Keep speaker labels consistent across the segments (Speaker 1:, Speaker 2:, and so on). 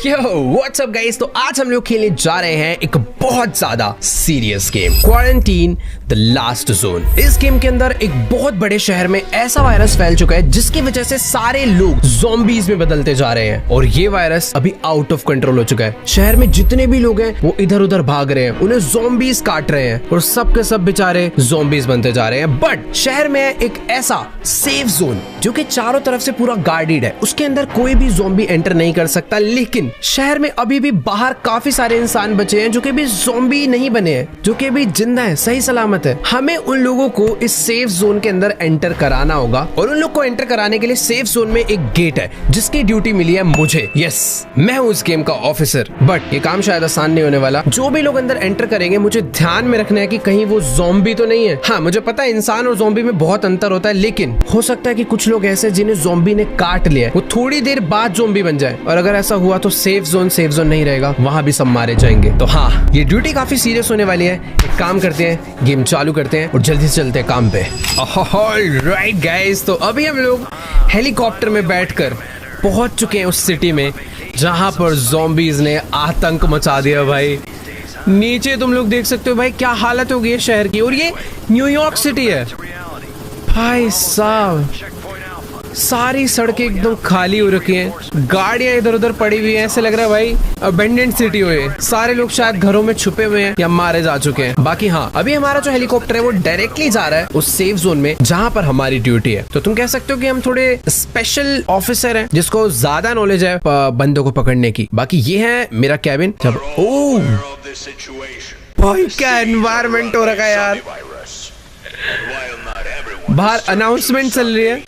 Speaker 1: Yo what's up guys, तो आज हम लोग खेलने जा रहे हैं एक बहुत ज्यादा serious game, quarantine the last zone. इस गेम के अंदर एक बहुत बड़े शहर में ऐसा वायरस फैल चुका है जिसकी वजह से सारे लोग ज़ॉम्बीज़ में बदलते जा रहे हैं और ये वायरस अभी आउट ऑफ कंट्रोल हो चुका है। शहर में जितने भी लोग हैं वो इधर उधर भाग रहे हैं, उन्हें ज़ॉम्बीज़ काट रहे हैं और सब के सब बेचारे ज़ॉम्बीज़ बनते जा रहे हैं। बट शहर में एक ऐसा सेफ जोन जो कि चारों तरफ से पूरा गार्डेड है, उसके अंदर कोई भी ज़ॉम्बी एंटर नहीं कर सकता। लेकिन शहर में अभी भी बाहर काफी सारे इंसान बचे हैं जो कि भी ज़ॉम्बी नहीं बने हैं, जो कि भी जिंदा है, सही सलामत है। हमें उन लोगों को इस सेफ जोन के अंदर एंटर कराना होगा और उन लोग को एंटर कराने के लिए सेफ जोन में एक गेट है जिसकी ड्यूटी मिली है मुझे। यस, मैं हूँ उस गेम का ऑफिसर। बट ये काम शायद आसान नहीं होने वाला। जो भी लोग अंदर एंटर करेंगे मुझे ध्यान में रखना है कि कहीं वो ज़ॉम्बी तो नहीं है। हाँ, मुझे पता है इंसान और ज़ॉम्बी में बहुत अंतर होता है, लेकिन हो सकता है कि कुछ लोग ऐसे जिन्हें ज़ॉम्बी ने काट लिया है वो थोड़ी देर बाद ज़ॉम्बी बन जाए, और अगर ऐसा हुआ तो सेफ जोन नहीं रहेगा, वहां भी सब मारे जाएंगे। तो हाँ, ये ड्यूटी काफी सीरियस होने वाली है। एक काम करते हैं, गेम चालू करते हैं और जल्दी से चलते हैं काम पे। ऑलराइट गाइस, तो अभी हम लोग हेलीकॉप्टर में बैठकर पहुंच चुके हैं उस सिटी में जहां पर ज़ॉम्बीज़ ने आतंक मचा दिया। भाई नीचे तुम लोग देख सकते हो भाई क्या हालत हो गई है शहर की, और ये न्यूयॉर्क सिटी है भाई साहब। सारी सड़कें एकदम खाली हो रखी हैं, गाड़ियां इधर उधर पड़ी हुई हैं, ऐसे लग रहा है भाई अबेंडेंट सिटी हुई है। सारे लोग शायद घरों में छुपे हुए हैं या मारे जा चुके हैं। बाकी हाँ, अभी हमारा जो हेलीकॉप्टर है वो डायरेक्टली जा रहा है उस सेफ जोन में जहां पर हमारी ड्यूटी है। तो तुम कह सकते हो कि हम थोड़े स्पेशल ऑफिसर हैं जिसको ज्यादा नॉलेज है बंदों को पकड़ने की। बाकी ये है मेरा कैबिन। जब भाई क्या एनवायरमेंट हो रखा है यार, बाहर अनाउंसमेंट चल रही है।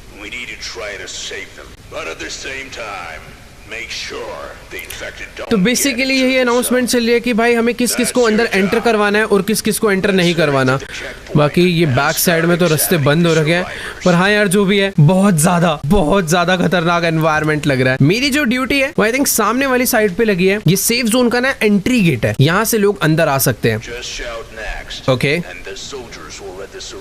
Speaker 1: तो बेसिकली यही अनाउंसमेंट चल रही है कि भाई हमें किस किस को अंदर एंटर करवाना है और किस किस को एंटर नहीं करवाना। बाकी ये बैक साइड में तो रास्ते बंद हो रखे हैं, पर हाँ यार जो भी है बहुत ज्यादा खतरनाक एनवायरनमेंट लग रहा है। मेरी जो ड्यूटी है वो आई थिंक सामने वाली साइड पे लगी है। ये सेफ जोन का ना एंट्री गेट है, यहाँ से लोग अंदर आ सकते हैं। ओके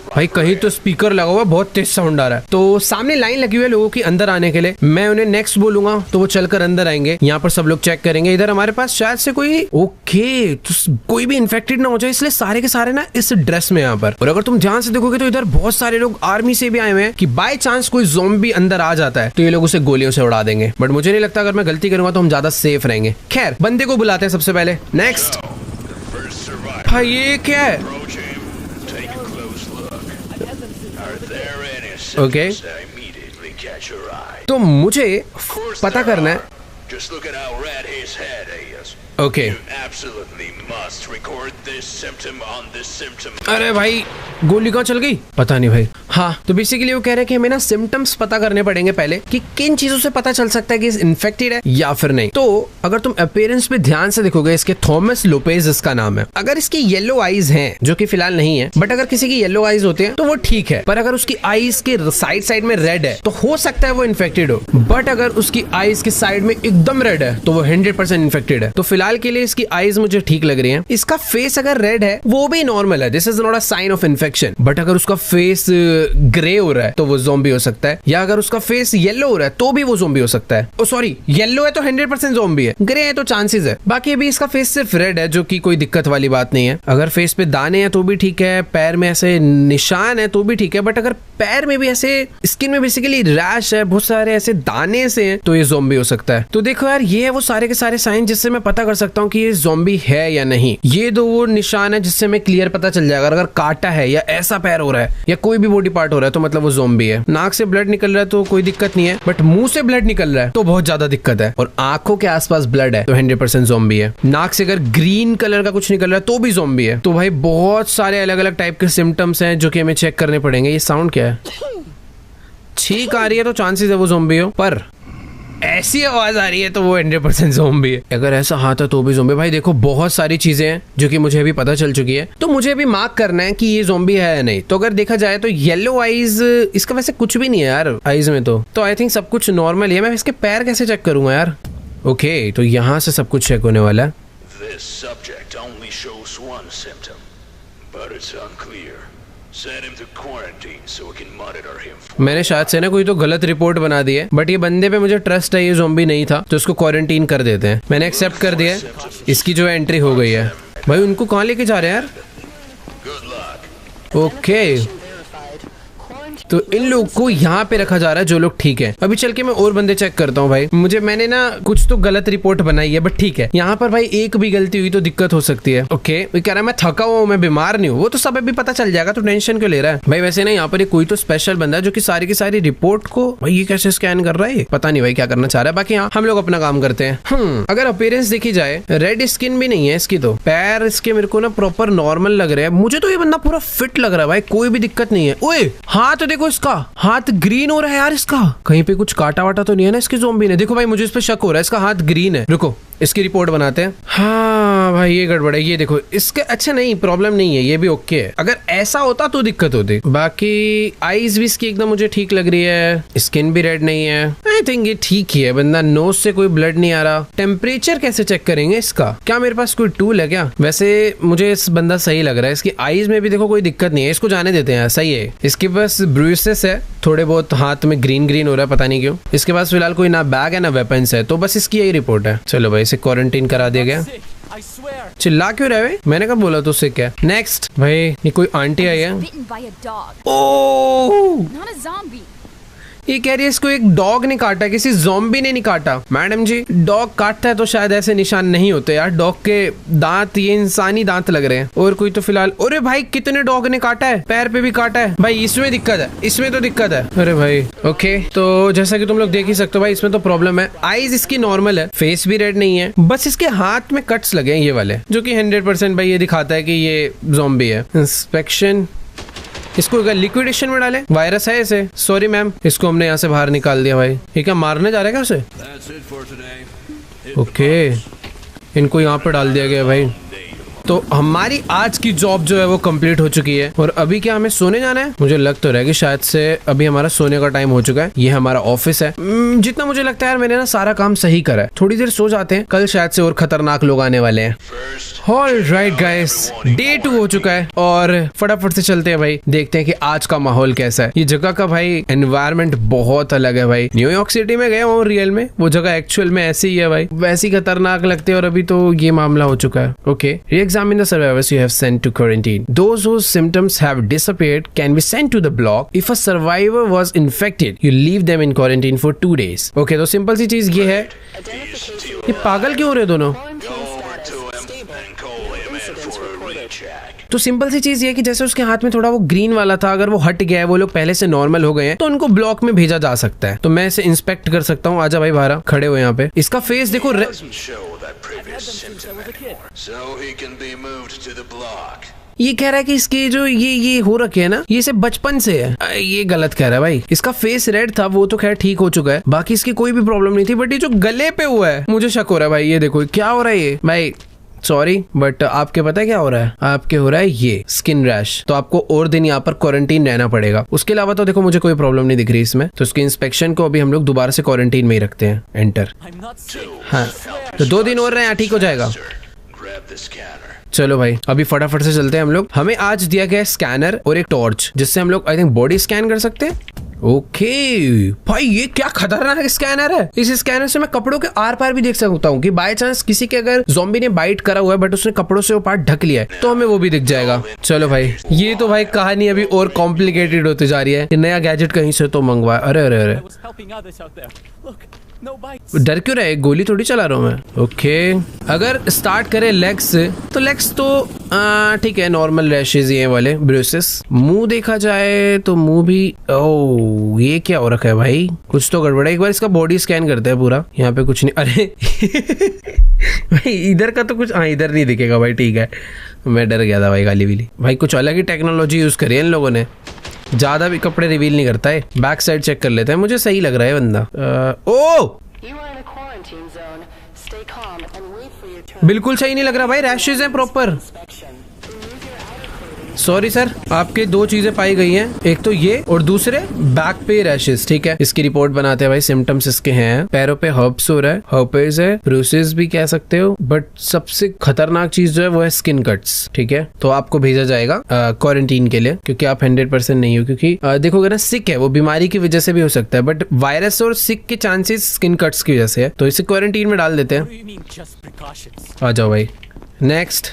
Speaker 1: भाई, कहीं तो स्पीकर लगा हुआ, बहुत तेज साउंड आ रहा है। तो सामने लाइन लगी हुई है लोगों की अंदर आने के लिए। मैं उन्हें नेक्स्ट बोलूंगा तो वो चलकर अंदर आएंगे। यहाँ पर सब लोग चेक करेंगे। इधर हमारे पास शायद से कोई तो कोई भी इन्फेक्टेड ना हो जाए, इसलिए सारे के सारे ना इस ड्रेस में यहाँ पर। और अगर तुम ध्यान से देखोगे तो इधर बहुत सारे लोग आर्मी से भी आए हुए हैं कि बाय चांस कोई ज़ॉम्बी अंदर आ जाता है तो ये लोग उसे गोलियों से उड़ा देंगे। बट मुझे नहीं लगता, अगर मैं गलती करूंगा तो हम ज्यादा सेफ रहेंगे। खैर, बंदे को बुलाते हैं सबसे पहले। नेक्स्ट भाई ये क्या है? ओके, तो मुझे पता करना है। ओके, अरे भाई गोली कहाँ चल गई पता नहीं भाई। हाँ, तो बेसिकली वो कह रहे हैं कि हमें ना सिम्टम्स पता करने पड़ेंगे पहले कि किन चीजों से पता चल सकता है कि इन्फेक्टेड है या फिर नहीं। तो अगर तुम अपीयरेंस पे ध्यान से देखोगे, इसके थॉमस लोपेज इसका नाम है। अगर इसकी येलो आईज हैं, जो कि फिलहाल नहीं है, बट अगर किसी की येलो आईज होते हैं तो वो ठीक है, पर अगर उसकी आईज के साइड में रेड है तो हो सकता है वो इन्फेक्टेड हो। बट अगर उसकी आईज के साइड में एकदम रेड है तो वो 100% इन्फेक्टेड है। तो फिलहाल के लिए इसकी आईज मुझे ठीक लग रही है। इसका फेस अगर रेड है वो भी नॉर्मल है, this is not a sign of infection. But अगर उसका फेस ग्रे हो रहा है तो वो ज़ॉम्बी हो सकता है, या अगर उसका फेस येलो हो रहा है तो भी वो ज़ॉम्बी हो सकता है। ओ सॉरी, येलो है तो 100% ज़ॉम्बी है, ग्रे है तो चांसेस है। बाकी अभी इसका फेस सिर्फ रेड है, जो कि कोई दिक्कत वाली बात नहीं है। अगर फेस पे दाने हैं तो भी ठीक है, पैर में ऐसे निशान है तो भी ठीक है, बट अगर पैर में भी ऐसे स्किन में बेसिकली रैश है, बहुत सारे ऐसे दाने से हैं, तो ये ज़ॉम्बी हो सकता है। तो देखो यार, ये है वो सारे के सारे साइन जिससे मैं पता कर सकता हूँ कि ये ज़ॉम्बी है या नहीं। ये दो वो निशान है जिससे हमें क्लियर पता चल जाएगा। अगर काटा है या ऐसा पैर हो रहा है या कोई भी बॉडी पार्ट हो रहा है तो मतलब वो ज़ॉम्बी है। नाक से ब्लड निकल रहा है तो कोई दिक्कत नहीं है, बट मुंह से ब्लड निकल रहा है तो बहुत ज्यादा दिक्कत है। और आंखों के आसपास ब्लड है तो 100% ज़ॉम्बी है। नाक से अगर ग्रीन कलर का कुछ निकल रहा है तो भी ज़ॉम्बी है। तो भाई बहुत सारे अलग अलग टाइप के सिम्टम्स हैं जो कि हमें चेक करने पड़ेंगे। ये साउंड क्या है? छींक आ रही है तो चांसेस है वो ज़ॉम्बी हो, पर ऐसी आवाज आ रही है तो वो 100% ज़ॉम्बी है। अगर ऐसा हाथ है तो भी ज़ॉम्बी। भाई देखो, बहुत सारी चीजें हैं जो कि मुझे अभी पता चल चुकी है, तो मुझे अभी मार्क करना है कि ये ज़ॉम्बी है या नहीं। तो अगर देखा जाए तो येलो आईज, इसका वैसे कुछ भी नहीं है यार आईज में, तो आई थिंक सब कुछ नॉर्मल है। मैं इसके पैर कैसे चेक करूंगा यार? ओके, तो यहाँ से सब कुछ चेक होने वाला है। मैंने शायद से ना कोई तो गलत रिपोर्ट बना दी है, बट ये बंदे पे मुझे ट्रस्ट है, ये ज़ॉम्बी नहीं था, तो इसको क्वारंटीन कर देते हैं। मैंने एक्सेप्ट कर दिया है, इसकी जो एंट्री हो गई है। भाई उनको कहाँ लेके जा रहे हैं यार? ओके तो इन लोग को यहाँ पे रखा जा रहा है जो लोग ठीक है। अभी चल के मैं और बंदे चेक करता हूँ भाई। मैंने ना कुछ तो गलत रिपोर्ट बनाई है, बट ठीक है, यहाँ पर भाई एक भी गलती हुई तो दिक्कत हो सकती है। ओके कह रहा है मैं थका हुआ हूँ, मैं बीमार नहीं हूँ, वो तो सब अभी पता चल जाएगा, तो टेंशन क्यों ले रहा है भाई? वैसे ना यहाँ पर कोई तो स्पेशल बंदा है जो कि सारी की सारी रिपोर्ट को भाई ये कैसे स्कैन कर रहा है, पता नहीं भाई क्या करना चाह रहा है। बाकी हाँ हम लोग अपना काम करते हैं। अगर अपीयरेंस देखी जाए, रेड स्किन भी नहीं है इसकी, तो पैर इसके मेरे को ना प्रॉपर नॉर्मल लग रहे हैं। मुझे तो ये बंदा पूरा फिट लग रहा है भाई, कोई भी दिक्कत नहीं है। ओए हाथ देखो, इसका हाथ ग्रीन हो रहा है यार। इसका कहीं पे कुछ काटा वाटा तो नहीं है ना इसके ज़ॉम्बी ने? देखो भाई मुझे इस पे शक हो रहा है, इसका हाथ ग्रीन है। रुको इसकी रिपोर्ट बनाते हैं। हाँ भाई ये गड़बड़ है, ये देखो इसके। अच्छा नहीं प्रॉब्लम नहीं है, ये भी ओके है। अगर ऐसा होता तो दिक्कत होती। बाकी आईज भी इसकी एकदम मुझे ठीक लग रही है, स्किन भी रेड नहीं है। आई थिंक ये ठीक ही है बंदा, नोज से कोई ब्लड नहीं आ रहा। टेम्परेचर कैसे चेक करेंगे इसका? क्या मेरे पास कोई टूल है क्या? वैसे मुझे इस बंदा सही लग रहा है, इसकी आईज में भी देखो कोई दिक्कत नहीं है, इसको जाने देते हैं, सही है। इसके पास ब्रूसेस है, थोड़े बहुत हाथ में ग्रीन ग्रीन हो रहा है, पता नहीं क्यों। इसके पास फिलहाल कोई ना बैग है ना वेपन्स है, तो बस इसकी यही रिपोर्ट है। चलो भाई इसे क्वारंटीन करा दिया गया। चिल्ला क्यों रहे? मैंने कब बोला तो उससे क्या? नेक्स्ट भाई ये कोई आंटी आई है। ओह ये कह रही है इसको एक डॉग ने काटा, किसी ज़ॉम्बी ने नहीं काटा। मैडम जी डॉग काटता है तो शायद ऐसे निशान नहीं होते यार, डॉग के दांत ये इंसानी दांत लग रहे हैं। और कोई तो फिलहाल, अरे भाई कितने डॉग ने काटा है, पैर पे भी काटा है भाई, इसमें दिक्कत है, इसमें तो दिक्कत है। अरे भाई ओके तो जैसा कि तुम लोग देख ही सकते हो भाई इसमें तो प्रॉब्लम है। आईज इसकी नॉर्मल है, फेस भी रेड नहीं है, बस इसके हाथ में कट्स लगे हैं ये वाले, जो कि 100% भाई ये दिखाता है कि ये ज़ॉम्बी है। इंस्पेक्शन, इसको अगर लिक्विडेशन में डालें, वायरस है इसे। सॉरी मैम, इसको हमने यहाँ से बाहर निकाल दिया भाई। ये क्या मारने जा रहा है क्या उसे? ओके इनको यहाँ पे डाल दिया गया भाई। तो हमारी आज की जॉब जो है वो कंप्लीट हो चुकी है। और अभी क्या हमें सोने जाना है? मुझे लग तो रहा है कि शायद से अभी हमारा सोने का टाइम हो चुका है। ये हमारा ऑफिस है। जितना मुझे लगता है यार मैंने ना सारा काम सही करा है। थोड़ी देर सो जाते हैं, कल शायद से और खतरनाक लोग आने वाले हैं। ऑलराइट गाइस, डे 2 हो चुका है और फटाफट से चलते हैं भाई, देखते हैं कि आज का माहौल कैसा है। ये जगह का भाई एनवायरनमेंट बहुत अलग है भाई। न्यूयॉर्क सिटी में गया हूँ रियल में, वो जगह एक्चुअल में ऐसी ही है भाई, वैसी खतरनाक लगती है। और अभी तो ये मामला हो चुका है। Okay Examine the survivors you have sent to quarantine. Those whose symptoms have disappeared can be sent to the block. If a survivor was infected, you leave them in quarantine for 2 days. Okay, तो simple सी चीज ये है। ये पागल क्यों हो रहे दोनों? तो सिंपल सी चीज ये कि जैसे उसके हाथ में थोड़ा वो ग्रीन वाला था, अगर वो हट गया है, वो लोग पहले से नॉर्मल हो गए हैं, तो उनको ब्लॉक में भेजा जा सकता है। तो मैं इसे इंस्पेक्ट कर सकता हूँ। आजा भाई बाहर खड़े हो यहाँ पे। इसका फेस देखो ये कह रहा है कि इसके जो ये हो रखे है ना, ये से बचपन से है। ये गलत कह रहा है भाई। इसका फेस रेड था, वो तो खैर ठीक हो चुका है, बाकी इसकी कोई भी प्रॉब्लम नहीं थी, बट ये जो गले पे हुआ है मुझे शक हो रहा है भाई। ये देखो क्या हो रहा है ये भाई, सॉरी बट आपके पता है क्या हो रहा है? आपके हो रहा है ये स्किन रैश। तो आपको और दिन यहाँ पर क्वारंटीन रहना पड़ेगा। उसके अलावा तो देखो मुझे कोई प्रॉब्लम नहीं दिख रही इसमें। तो इसके इंस्पेक्शन को अभी हम लोग दोबारा से क्वारंटीन में ही रखते हैं। एंटर। हाँ तो 2 दिन और रहे, ठीक हो जाएगा। चलो भाई अभी फटाफट से चलते हैं हम लोग। हमें आज दिया गया स्कैनर और एक टॉर्च, जिससे हम लोग आई थिंक बॉडी स्कैन कर सकते हैं। ओके भाई ये क्या खतरनाक स्कैनर है। इस स्कैनर से मैं कपड़ों के आर पार भी देख सकता हूँ कि बाय चांस किसी के अगर ज़ॉम्बी ने बाइट करा हुआ है बट उसने कपड़ों से वो पार्ट ढक लिया है, तो हमें वो भी दिख जाएगा। चलो भाई ये तो भाई कहानी अभी और कॉम्प्लिकेटेड होती जा रही है। नया गैजेट कहीं से तो मंगवाया। अरे अरे अरे डर क्यों रहे? गोली थोड़ी चला रहा हूँ मैं। ओके अगर स्टार्ट करें लेग्स से, तो लेग्स तो ठीक है, नॉर्मल रैशेज ये वाले ब्रूसेस। मुंह देखा जाए तो मुंह भी, ओह ये क्या हो रखा है भाई, कुछ तो गड़बड़ है। एक बार इसका बॉडी स्कैन करते हैं पूरा। यहाँ पे कुछ नहीं। अरे भाई इधर का तो कुछ, हाँ इधर नहीं दिखेगा भाई, ठीक है। मैं डर गया था भाई, गाली विली भाई। कुछ अलग ही टेक्नोलॉजी यूज करी है इन लोगों ने, ज्यादा भी कपड़े रिवील नहीं करता है। बैक साइड चेक कर लेते हैं, मुझे सही लग रहा है बंदा। बिल्कुल सही नहीं लग रहा भाई, रैशेज हैं प्रॉपर। सॉरी सर, आपके 2 चीजें पाई गई हैं, एक तो ये और दूसरे बैक पे रैशेस। ठीक है, इसकी रिपोर्ट बनाते हैं भाई। सिम्टम्स इसके हैं, पैरों पे हर्ब्स हो रहा है, हर्पेस है, ब्रूसेस भी कह सकते हो, बट सबसे खतरनाक चीज जो है वो है स्किन कट्स। ठीक है, तो आपको भेजा जाएगा क्वारंटीन के लिए, क्योंकि आप 100% नहीं हो। क्योंकि देखोगे ना, सिक है वो, बीमारी की वजह से भी हो सकता है, बट वायरस और सिक के चांसेस स्किन कट्स की वजह से है, तो इसे क्वारंटीन में डाल देते हैं। आ जाओ भाई। नेक्स्ट।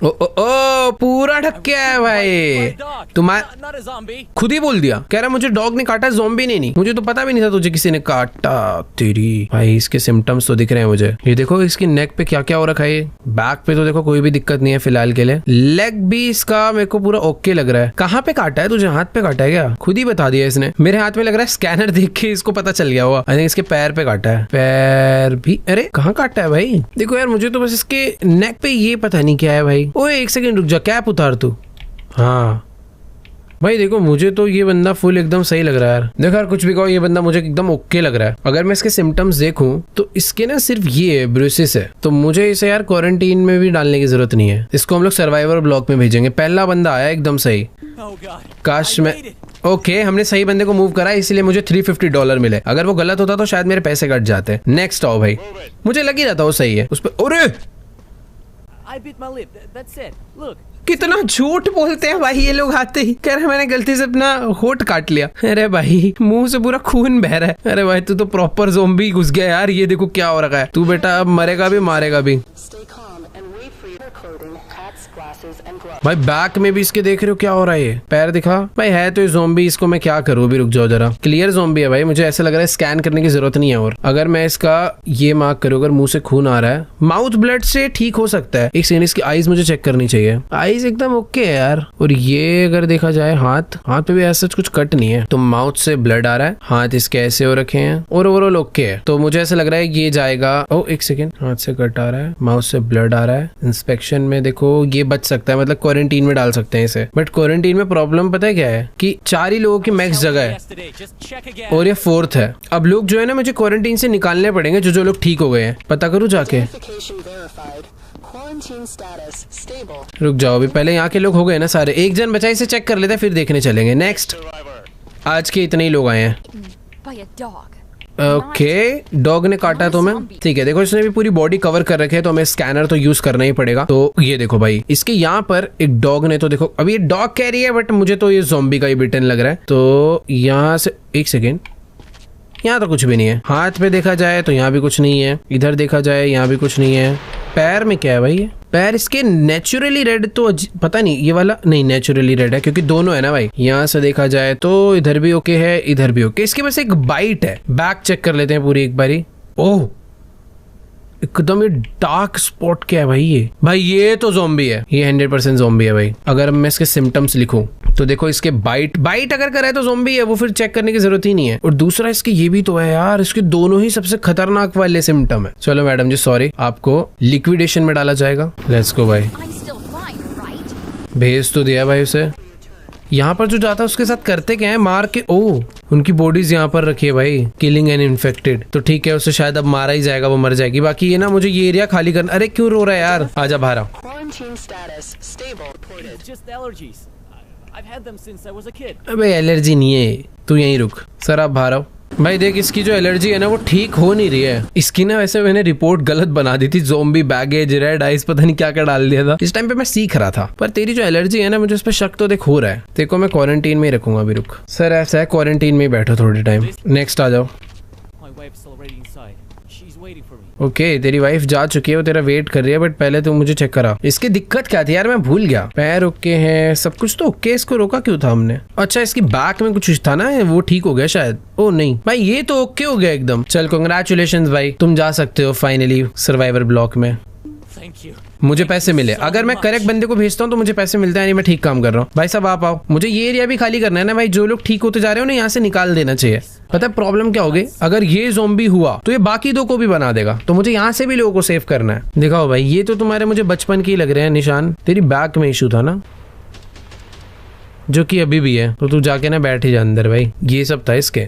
Speaker 1: ओ ओ ओ, पूरा ढक के आया भाई। तुम्हारा खुद ही बोल दिया, कह रहा मुझे डॉग ने काटा, ज़ॉम्बी ने नहीं। मुझे तो पता भी नहीं था तुझे किसी ने काटा। तेरी भाई, इसके सिम्टम्स तो दिख रहे हैं मुझे। ये देखो इसकी नेक पे क्या क्या हो रखा है। बैक पे तो देखो कोई भी दिक्कत नहीं है फिलहाल के लिए। लेग भी इसका मेरे को पूरा ओके लग रहा है। कहाँ पे काटा है तुझे? हाथ पे काटा है क्या? खुद ही बता दिया इसने। मेरे हाथ में लग रहा है स्कैनर देख के इसको पता चल गया हुआ। आई थिंक इसके पैर पे काटा है। पैर भी, अरे कहाँ काटा है भाई? देखो यार, मुझे तो बस इसके नेक पे ये पता नहीं क्या है भाई। ओए एक सेकंड रुक जा, कैप उतार तू। हाँ भाई देखो, मुझे तो ये बंदा फुल एकदम सही लग रहा है यार। देखो यार, कुछ भी कहो, ये बंदा मुझे एकदम ओके लग रहा है। अगर मैं इसके सिम्टम्स देखूं तो इसके ना सिर्फ ये ब्रूसिस है, तो मुझे इसे यार क्वारंटीन में भी डालने की जरूरत नहीं है। इसको हम लोग सर्वाइवर ब्लॉक में भेजेंगे। पहला बंदा आया एकदम सही। काश मैं ओके, हमने सही बंदे को मूव करा, इसलिए मुझे $350 मिले। अगर वो गलत होता तो शायद मेरे पैसे कट जाते। नेक्स्ट आओ भाई। मुझे लग ही रहा था वो सही है। उस पर अरे कितना झूठ बोलते हैं भाई ये लोग। आते ही कह रहे मैंने गलती से अपना होठ काट लिया। अरे भाई, मुंह से पूरा खून बह रहा है। अरे भाई, तू तो प्रॉपर ज़ॉम्बी घुस गया यार। ये देखो क्या हो रखा है। तू बेटा अब मरेगा भी मारेगा भी। भाई बैक में भी इसके देख रहे हो क्या हो रहा है? ये पैर दिखा भाई, है तो ये ज़ॉम्बी। इसको मैं क्या करूँ? भी रुक जाओ जरा। क्लियर ज़ॉम्बी है भाई, मुझे ऐसा लग रहा है स्कैन करने की जरूरत नहीं है। और अगर मैं इसका ये मार्क करूँ, अगर मुंह से खून आ रहा है, माउथ ब्लड से ठीक हो सकता है। एक सेकंड, इसकी आईज मुझे चेक करनी चाहिए। आईज एकदम ओके है यार। और ये अगर देखा जाए, हाथ पे भी ऐसा कुछ कट नहीं है, तो माउथ से ब्लड आ रहा है। हाथ इसके ऐसे हो रखे हैं और ओवरऑल ओके है। तो मुझे ऐसा लग रहा है ये जाएगा। ओ एक सेकेंड, हाथ से कट आ रहा है, माउथ से ब्लड आ रहा है। इंस्पेक्शन में देखो ये बच सकता है, मतलब क्वारंटीन में डाल सकते हैं इसे। बट क्वारंटीन में प्रॉब्लम पता है क्या है कि 4 ही लोगों की मैक्स जगह है और ये 4th है। अब लोग जो है ना, मुझे क्वारंटीन से निकालने पड़ेंगे जो लोग ठीक हो गए हैं। पता करूँ जाके। रुक जाओ, अभी पहले यहाँ के लोग हो गए ना सारे। एक जन बचा, इसे चेक कर लेते हैं फिर देखने चलेंगे। नेक्स्ट। आज के इतने ही लोग आए हैं। ओके, डॉग ने काटा तो मैं ठीक है। देखो इसने भी पूरी बॉडी कवर कर रखे है, तो हमें स्कैनर तो यूज करना ही पड़ेगा। तो ये देखो भाई, इसके यहाँ पर एक डॉग ने तो देखो, अभी ये डॉग कह रही है बट मुझे तो ये ज़ॉम्बी का ही बिटन लग रहा है। तो यहाँ से एक सेकेंड, यहाँ तो कुछ भी नहीं है। हाथ पे देखा जाए तो यहाँ भी कुछ नहीं है। इधर देखा जाए यहाँ भी कुछ नहीं है। पैर में क्या है भाई? ये पैर इसके नेचुरली रेड तो पता नहीं, ये वाला नहीं नेचुरली रेड है क्योंकि दोनों है ना भाई। यहाँ से देखा जाए तो इधर भी ओके है, इधर भी ओके। इसके पास एक बाइट है। बैक चेक कर लेते हैं पूरी एक बारी। ओह, एकदम ये डार्क स्पॉट क्या है भाई? ये तो ज़ॉम्बी है। ये 100% ज़ॉम्बी है भाई। अगर मैं इसके सिम्टम्स लिखूं तो देखो, इसके बाइट अगर करे तो ज़ॉम्बी है, वो फिर चेक करने की जरूरत ही नहीं है। और दूसरा इसके ये भी तो है यार, इसके दोनों ही सबसे खतरनाक वाले सिम्टम है। चलो मैडम जी सॉरी, आपको लिक्विडेशन में डाला जाएगा। लेट्स गो भाई। भेज तो दिया भाई उसे। यहाँ पर जो जाता है उसके साथ करते क्या है? मार के ओह, उनकी बॉडीज यहाँ पर रखी है भाई। Killing an infected. तो ठीक है, उसे शायद अब मारा ही जाएगा, वो मर जाएगी। बाकी ये ना, मुझे ये एरिया खाली करना। अरे क्यों रो रहा है यार? आजा बाहर आ। अबे एलर्जी नहीं है, तू यहीं रुक। सर आप बाहर आओ। भाई देख, इसकी जो एलर्जी है ना वो ठीक हो नहीं रही है। इसकी ना वैसे मैंने रिपोर्ट गलत बना दी थी। ज़ॉम्बी, बैगेज, रेड आइज, पता नहीं क्या क्या डाल दिया था। इस टाइम पे मैं सीख रहा था। पर तेरी जो एलर्जी है ना, मुझे उस पर शक तो देख हो रहा है। देखो मैं क्वारंटीन में ही रखूंगा अभी। रुक सर, ऐसा है क्वारंटीन में ही बैठो थोड़े टाइम। नेक्स्ट आ जाओ। ओके, तेरी वाइफ जा चुकी है, वो तेरा वेट कर रही है। बट पहले तो मुझे चेक करा इसकी दिक्कत क्या थी यार, मैं भूल गया। पैर ओके हैं, सब कुछ तो ओके। इसको रोका क्यों था हमने? अच्छा, इसकी बैक में कुछ था ना, वो ठीक हो गया शायद। ओ नहीं भाई, ये तो ओके हो गया एकदम। चल कांग्रेचुलेशंस भाई, तुम जा सकते हो फाइनली सर्वाइवर ब्लॉक में। मुझे पैसे मिले। अगर मैं करेक्ट बंदे को भेजता हूँ तो मुझे पैसे मिलते हैं। नहीं, मैं ठीक काम कर रहा हूँ भाई साहब। आप आओ, मुझे ये एरिया भी खाली करना है ना भाई। जो लोग ठीक होते जा रहे हो ना, यहाँ से निकाल देना चाहिए। पता है प्रॉब्लम क्या होगी? अगर ये ज़ॉम्बी हुआ तो ये बाकी 2 को भी बना देगा। तो मुझे यहाँ से भी लोगों को सेव करना है। दिखाओ भाई, ये तो तुम्हारे मुझे बचपन के ही लग रहे हैं निशान। तेरी बैक में इशू था ना, जो कि अभी भी है। तो तू जाके ना बैठ ही जा अंदर भाई। ये सब था इसके।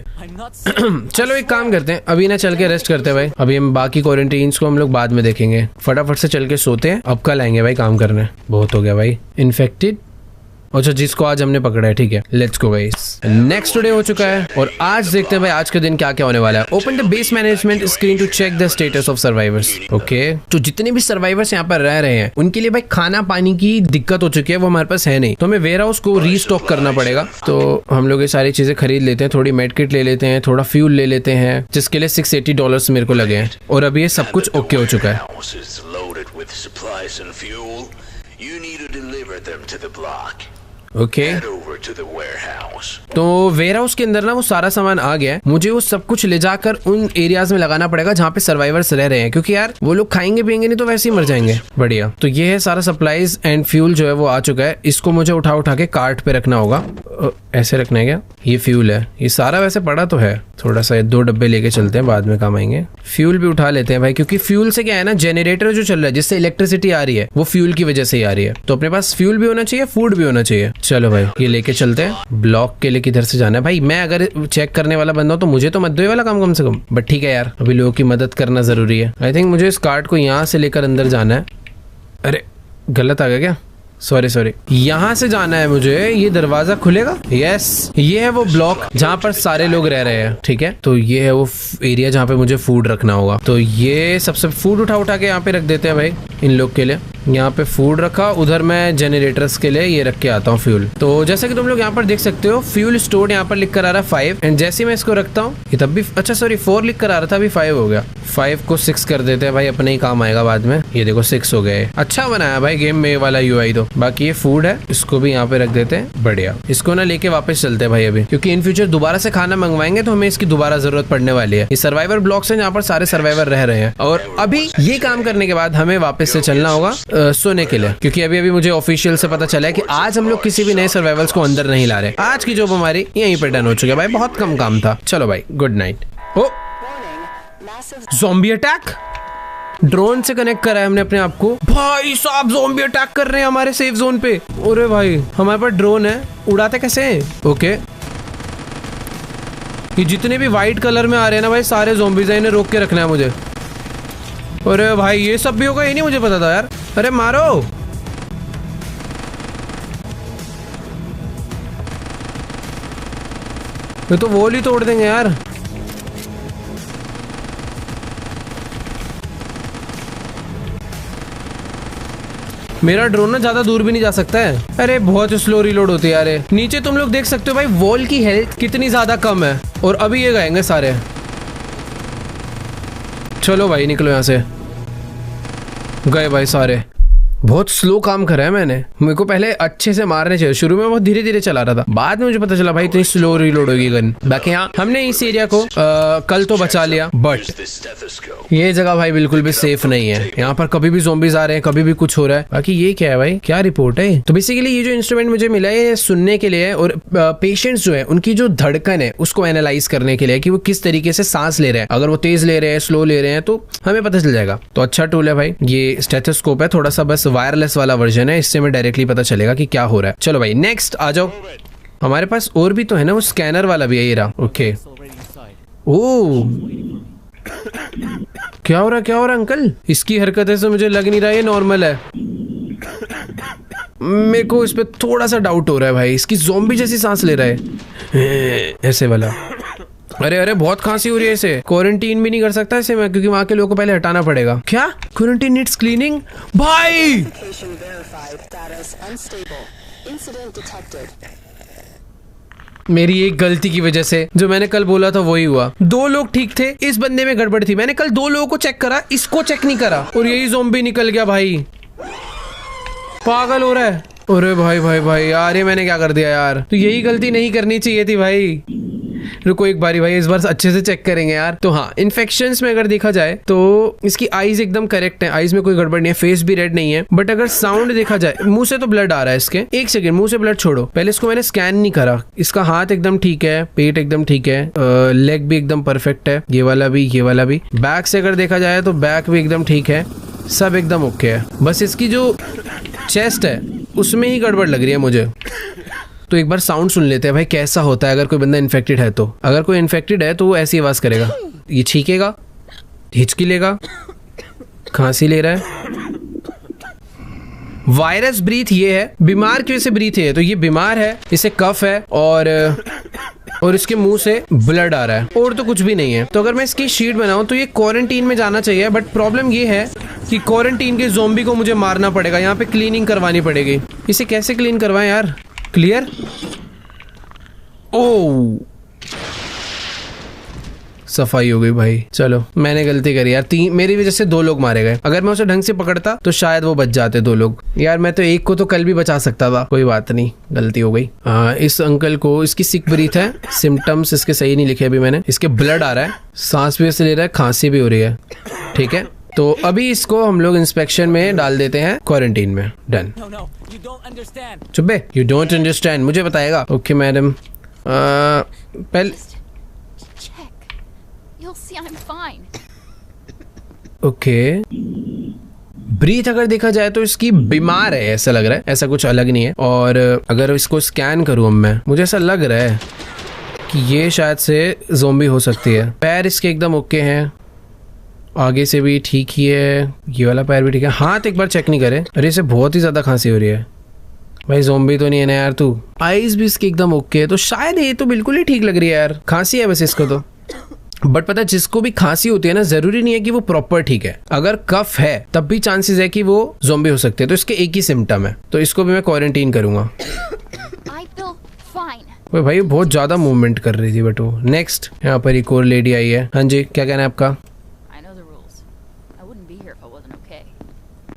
Speaker 1: चलो एक काम करते हैं, अभी ना चल के रेस्ट करते हैं भाई। अभी हम बाकी क्वारंटीन्स को हम लोग बाद में देखेंगे। फटाफट से चल के सोते हैं, अब कल आएंगे भाई काम करने। बहुत हो गया भाई। इन्फेक्टेड अच्छा जिसको आज हमने पकड़ा है, ठीक है, let's go guys. Next day हो चुका है और आज देखते हैं भाई आज के दिन क्या क्या होने वाला है। Open the base management screen to check the status of survivors. Okay, तो जितने भी सर्वाइवर्स यहाँ पर रह रहे हैं उनके लिए भाई खाना पानी की दिक्कत हो चुकी है, वो हमारे पास है नहीं, तो हमें वेयर हाउस को रीस्टॉक करना पड़ेगा। तो हम लोग ये सारी चीजें खरीद लेते हैं, थोड़ी मेडकिट ले लेते हैं, थोड़ा फ्यूल ले लेते हैं, जिसके लिए $680 मेरे को लगे हैं। और अभी ये सब कुछ ओके हो चुका है। ओके तो वेयर हाउस के अंदर ना वो सारा सामान आ गया है, मुझे वो सब कुछ ले जाकर उन एरियाज में लगाना पड़ेगा जहाँ पे सर्वाइवर्स रह रहे हैं, क्योंकि यार वो लोग खाएंगे पिएंगे नहीं तो वैसे ही मर जाएंगे। बढ़िया, तो ये है सारा सप्लाईज एंड फ्यूल जो है वो आ चुका है। इसको मुझे उठा उठा के कार्ट पे रखना होगा। ऐसे रखना है क्या? ये फ्यूल है, ये सारा वैसे पड़ा तो है, थोड़ा सा 2 डब्बे लेके चलते हैं, बाद में काम आएंगे। फ्यूल भी उठा लेते हैं भाई, क्योंकि फ्यूल से क्या है ना, जनरेटर जो चल रहा है जिससे इलेक्ट्रिसिटी आ रही है वो फ्यूल की वजह से ही आ रही है, तो अपने पास फ्यूल भी होना चाहिए, फूड भी होना चाहिए। चलो भाई ये लेके चलते हैं। ब्लॉक के लिए किधर से जाना है भाई? मैं अगर चेक करने वाला बंदा हूं तो मुझे तो मत दो ये वाला काम कम से कम, बट ठीक है यार, अभी लोगों की मदद करना जरूरी है। आई थिंक मुझे इस कार्ट को यहाँ से लेकर अंदर जाना है। अरे गलत आ गया क्या? सॉरी, यहाँ से जाना है मुझे। ये दरवाजा खुलेगा? यस, ये है वो ब्लॉक जहाँ पर सारे लोग रह रहे हैं, ठीक है। तो ये है वो एरिया जहाँ पे मुझे फूड रखना होगा। तो ये सबसे फूड उठा के यहाँ पे रख देते हैं भाई इन लोग के लिए। यहाँ पे फूड रखा, उधर मैं जनरेटर्स के लिए ये रख के आता हूँ फ्यूल। तो जैसा कि तुम लोग यहाँ पर देख सकते हो, फ्यूल स्टोर यहाँ पर लिख कर आ रहा है 5, एंड जैसे मैं इसको रखता हूँ ये तब भी, अच्छा सॉरी 4 लिख कर आ रहा था, अभी 5 हो गया। 5 को 6 कर देते हैं भाई, अपने ही काम आएगा बाद में। ये देखो 6 हो गए। अच्छा बनाया भाई गेम में वाला UI तो। बाकी ये फूड है, इसको भी यहाँ पे रख देते हैं। बढ़िया, इसको ना लेके वापस चलते हैं भाई अभी, क्योंकि इन फ्यूचर दोबारा से खाना मंगवाएंगे तो हमें इसकी दोबारा जरूरत पड़ने वाली है। ये सर्वाइवर ब्लॉक्स है जहाँ पर सारे सर्वाइवर रह रहे हैं, और अभी ये काम करने के बाद हमें वापस से चलना होगा सोने के लिए, क्योंकि अभी मुझे ऑफिशियल से पता चला है कि आज हम लोग किसी भी नए सर्वाइवल्स को अंदर नहीं ला रहे। आज की जॉब हमारी यहीं पर डन हो चुकी है भाई, बहुत कम काम था। चलो भाई गुड नाइट। ओ ज़ॉम्बी अटैक, ड्रोन से कनेक्ट करा है हमने अपने आप को। भाई साहब ज़ॉम्बी अटैक कर रहे हैं हमारे सेफ जोन पे। अरे भाई हमारे पास ड्रोन है, उड़ाते कैसे हैं? ओके, ये जितने भी व्हाइट कलर में आ रहे हैं ना भाई सारे ज़ॉम्बीज़ हैं, इन्हें रोक के रखना है मुझे। अरे भाई ये सब भी होगा, ये नहीं मुझे पता था यार। अरे मारो, ये तो वॉल ही तोड़ देंगे यार। मेरा ड्रोन ना ज्यादा दूर भी नहीं जा सकता है। अरे बहुत स्लो रिलोड होती है यार। नीचे तुम लोग देख सकते हो भाई वॉल की हेल्थ कितनी ज्यादा कम है, और अभी ये गएंगे सारे। चलो भाई निकलो यहाँ से। गए भाई सारे। बहुत स्लो काम करा है मैंने, मेरे को पहले अच्छे से मारने चाहिए। शुरू में बहुत धीरे धीरे चला रहा था, बाद में मुझे पता चला भाई इतनी स्लो रिलोड होगी गन। बाकी यहाँ हमने इस एरिया को कल तो बचा लिया, बट ये जगह भाई बिल्कुल भी सेफ नहीं है। यहाँ पर कभी भी ज़ॉम्बीज आ रहे हैं, कभी भी कुछ हो रहा है। बाकी ये क्या है भाई, क्या रिपोर्ट है? तो बेसिकली ये जो इंस्ट्रूमेंट मुझे मिला है सुनने के लिए, और पेशेंट्स जो है उनकी जो धड़कन है उसको एनालाइज करने के लिए कि वो किस तरीके से सांस ले रहे हैं। अगर वो तेज ले रहे हैं, स्लो ले रहे हैं, तो हमें पता चल जाएगा। तो अच्छा टूल है भाई। ये स्टेथोस्कोप है, थोड़ा सा बस वायरलेस वाला वर्जन है, इससे हमें डायरेक्टली पता चलेगा कि क्या हो रहा है। चलो भाई नेक्स्ट आ जाओ। हमारे पास और भी तो है ना, वो स्कैनर वाला भी है ये रहा। ओके, ओ क्या हो रहा है अंकल? इसकी हरकतें से मुझे लग नहीं रहा ये नॉर्मल है। मेरे को इस पे थोड़ा सा डाउट हो रहा है भाई, इसकी ज़ॉम्बी जैसी सांस ले रहा है ऐसे वाला। अरे बहुत खांसी हो रही है इसे। क्वारंटीन भी नहीं कर सकता इसे मैं, क्योंकि वहाँ के लोगों को पहले हटाना पड़ेगा। क्या क्वारंटीन नीड्स क्लीनिंग? भाई मेरी एक गलती की वजह से जो मैंने कल बोला था वही हुआ। 2 लोग ठीक थे, इस बंदे में गड़बड़ थी। मैंने कल 2 लोगों को चेक करा, इसको चेक नहीं करा, और यही ज़ॉम्बी निकल गया भाई। पागल हो रहा है। अरे भाई यार ये मैंने क्या कर दिया यार। तो यही गलती नहीं करनी चाहिए थी भाई। रुको एक बारी भाई, इस बार अच्छे से चेक करेंगे यार। तो हाँ, इन्फेक्शंस में अगर देखा जाए तो इसकी आईज एकदम करेक्ट है, आईज में कोई गड़बड़ नहीं है, फेस भी रेड नहीं है। बट अगर साउंड देखा जाए, मुंह से तो ब्लड आ रहा है इसके। एक सेकंड, मुंह से ब्लड छोड़ो, पहले इसको मैंने स्कैन नहीं करा। इसका हाथ एकदम ठीक है, पेट एकदम ठीक है, लेग भी एकदम परफेक्ट है, ये वाला भी। बैक से अगर देखा जाए तो बैक भी एकदम ठीक है, सब एकदम ओके है। बस इसकी जो चेस्ट है उसमें ही गड़बड़ लग रही है मुझे। तो एक बार साउंड सुन लेते हैं भाई, कैसा होता है अगर कोई बंदा इन्फेक्टेड है तो। अगर कोई इन्फेक्टेड है तो वो ऐसी आवाज करेगा। ये छींकेगा, हिचकी लेगा, खांसी ले रहा है। वायरस ब्रीथ ये है, बीमार की वजह से ब्रीथ है, तो ये बीमार है, इसे कफ है और इसके मुंह से ब्लड आ रहा है, और तो कुछ भी नहीं है। तो अगर मैं इसकी शीट बनाऊं तो ये क्वारंटीन में जाना चाहिए, बट प्रॉब्लम ये है कि क्वारंटीन के ज़ॉम्बी को मुझे मारना पड़ेगा, यहाँ पे क्लीनिंग करवानी पड़ेगी। इसे कैसे क्लीन करवाएं यार? क्लियर? ओह, सफाई हो गई भाई। चलो, मैंने गलती करी यार, मेरी वजह से 2 लोग मारे गए। अगर मैं उसे ढंग से पकड़ता तो शायद वो बच जाते 2 लोग। यार मैं तो एक को तो कल भी बचा सकता था, कोई बात नहीं, गलती हो गई। इस अंकल को, इसकी सिक ब्रीथ है, सिम्टम्स इसके सही नहीं लिखे अभी मैंने। इसके ब्लड आ रहा है, सांस भी ऐसे ले रहा है, खांसी भी हो रही है। ठीक है, तो अभी इसको हम लोग इंस्पेक्शन में डाल देते हैं, क्वारंटीन में। डन। चुप्पे, यू डोंट अंडरस्टैंड, मुझे बताएगा। ओके मैडम, पहले ओके, ब्रीथ अगर देखा जाए तो इसकी बीमार है ऐसा लग रहा है, ऐसा कुछ अलग नहीं है। और अगर इसको स्कैन करूं अब मैं, मुझे ऐसा लग रहा है कि ये शायद से ज़ॉम्बी हो सकती है। पैर इसके एकदम ओके हैं, आगे से भी ठीक ही है, ये वाला पैर भी ठीक है। हाथ एक बार चेक नहीं करे। अरे इसे बहुत ही ज्यादा खांसी हो रही है भाई, ज़ॉम्बी तो नहीं है ना यार तू। आईज भी इसकी एकदम ओके है, तो शायद ये तो बिल्कुल ही ठीक लग रही है यार। खांसी है बस इसको तो, बट पता है जिसको भी खांसी होती है ना, जरूरी नहीं है कि वो प्रॉपर ठीक है। अगर कफ है तब भी चांसेस है कि वो ज़ॉम्बी हो सकते हैं। तो इसके एक ही सिम्टम है, तो इसको भी मैं क्वारंटीन करूंगा। भाई बहुत ज्यादा मूवमेंट कर रही थी बट वो। नेक्स्ट, यहाँ पर एक और लेडी आई है। हाँ जी, क्या कहना है आपका?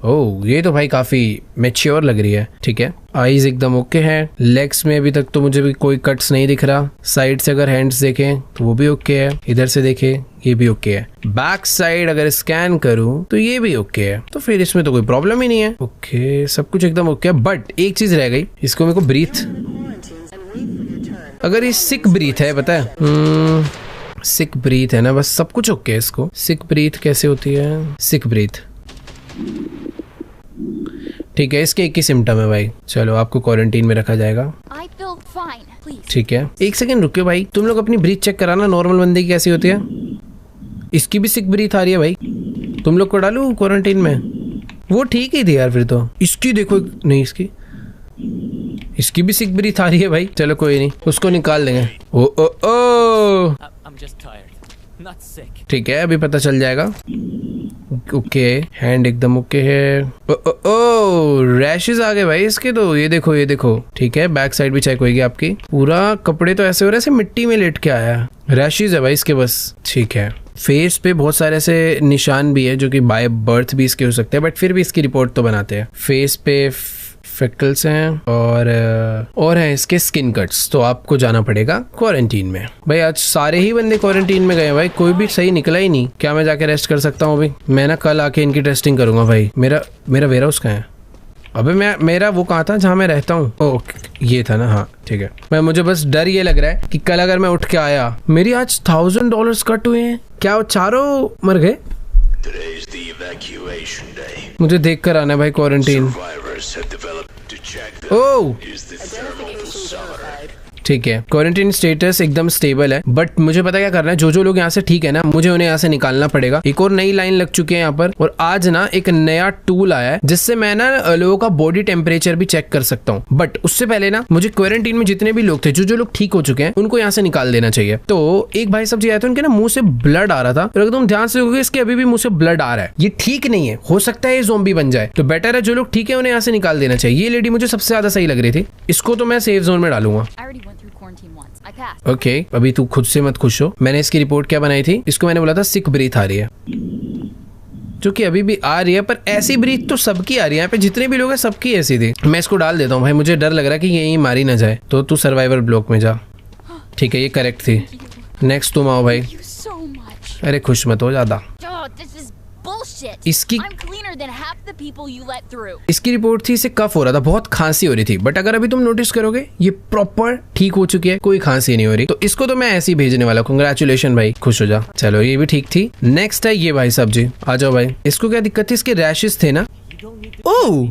Speaker 1: ओह, ये तो भाई काफी मैच्योर लग रही है। ठीक है, आईज एकदम ओके हैं, लेग्स में अभी तक तो मुझे भी कोई कट्स नहीं दिख रहा। साइड से अगर हैंड्स देखें तो वो भी ओके है, इधर से देखें ये भी ओके है। बैक साइड अगर स्कैन करूं तो ये भी ओके है, तो फिर इसमें तो कोई प्रॉब्लम ही नहीं है। ओके, सब कुछ एकदम ओके है, बट एक चीज रह गई, इसको मेरे को ब्रीथ, अगर ये सिक ब्रीथ है, पता है सिक ब्रीथ है ना, बस सब कुछ ओके है इसको। सिक ब्रीथ कैसे होती है? सिक ब्रीथ, ठीक है, इसके एक ही सिम्टम है भाई। चलो, आपको क्वारंटीन में रखा जाएगा। ठीक है, एक सेकंड रुकियो भाई, तुम लोग अपनी ब्रीथ चेक कराना, नॉर्मल बंदे की कैसी होती है। इसकी भी सिक ब्रीथ आ रही है भाई, तुम लोग को डालूं क्वारंटीन में? वो ठीक ही थी यार फिर तो। इसकी देखो, नहीं इसकी भी सिक ब्रीथ आ रही है भाई। चलो कोई नहीं, उसको निकाल देंगे। ओ ओ ओ, ठीक है, अभी पता चल जाएगा। ओके, हैंड एकदम ओके है। ओ ओ ओ, रैशेस आ गए भाई इसके तो, ये देखो। ठीक है, बैक साइड भी चेक होगी आपकी। पूरा कपड़े तो ऐसे हो रहे हैं मिट्टी में लेट के आया। रैशेस है भाई इसके बस। ठीक है, फेस पे बहुत सारे ऐसे निशान भी है जो कि बाय बर्थ भी इसके हो सकते हैं, बट फिर भी इसकी रिपोर्ट तो बनाते हैं। फेस पे फ्रिकल्स हैं और हैं इसके स्किन कट्स, तो आपको जाना पड़ेगा क्वारंटीन में। भाई आज सारे ही बंदे क्वारंटीन में गए भाई, कोई भी सही निकला ही नहीं। क्या मैं जाके रेस्ट कर सकता हूँ अभी? मैं ना कल आके इनकी टेस्टिंग करूंगा भाई। मेरा वेयर हाउस कहाँ है? अबे मेरा वो कहाँ था जहाँ मैं रहता हूँ? ओके, ये था ना, हाँ ठीक है। मैं मुझे बस डर ये लग रहा है कि कल अगर मैं उठ के आया, मेरी आज $1000 कट हुए हैं। क्या वो चारों मर गए? मुझे देख कर आना है भाई क्वारंटीन। ओह ठीक है, क्वारंटीन स्टेटस एकदम स्टेबल है, बट मुझे पता क्या करना है। जो लोग यहाँ से ठीक है ना, मुझे उन्हें यहाँ से निकालना पड़ेगा। एक और नई लाइन लग चुकी है यहाँ पर, और आज ना एक नया टूल आया है जिससे मैं ना लोगों का बॉडी टेम्परेचर भी चेक कर सकता हूँ। बट उससे पहले ना मुझे क्वारंटीन में जितने भी लोग थे, जो लोग ठीक हो चुके हैं, उनको यहाँ से निकाल देना चाहिए। तो एक भाई साहब जी आए थे, उनके ना मुंह से ब्लड आ रहा था, और अगर तुम ध्यान से देखोगे इसके अभी भी मुंह से ब्लड आ रहा है। ये ठीक नहीं है, हो सकता है ये ज़ॉम्बी बन जाए। तो बेटर है जो लोग ठीक है उन्हें यहाँ से निकाल देना चाहिए। ये लेडी मुझे सबसे ज्यादा सही लग रही थी, इसको तो मैं सेफ जोन में डालूंगा। ओके, अभी तू खुद से मत खुश हो। मैंने इसकी रिपोर्ट क्या बनाई थी, इसको मैंने बोला था सिक ब्रीथ आ रही है, जो कि अभी भी आ रही है, पर ऐसी ब्रीथ तो सबकी आ रही है। यहाँ पे जितने भी लोग हैं सबकी ऐसी थी। मैं इसको डाल देता हूँ भाई, मुझे डर लग रहा है कि यही मारी ना जाए। तो तू सर्वाइवर ब्लॉक में जा। ठीक है, ये करेक्ट थी। नेक्स्ट तुम आओ भाई। अरे खुश मत हो ज्यादा। इसकी रिपोर्ट थी, इसे कफ हो रहा था, बहुत खांसी हो रही थी, बट अगर अभी तुम नोटिस करोगे ये प्रॉपर ठीक हो चुकी है, कोई खांसी नहीं हो रही। तो इसको तो मैं ऐसे ही भेजने वाला। कांग्रेचुलेशन भाई, खुश हो जा। चलो ये भी ठीक थी। नेक्स्ट है ये भाई साहब जी, आ जाओ भाई। इसको क्या दिक्कत थी? इसके रैशेस थे ना। ओह,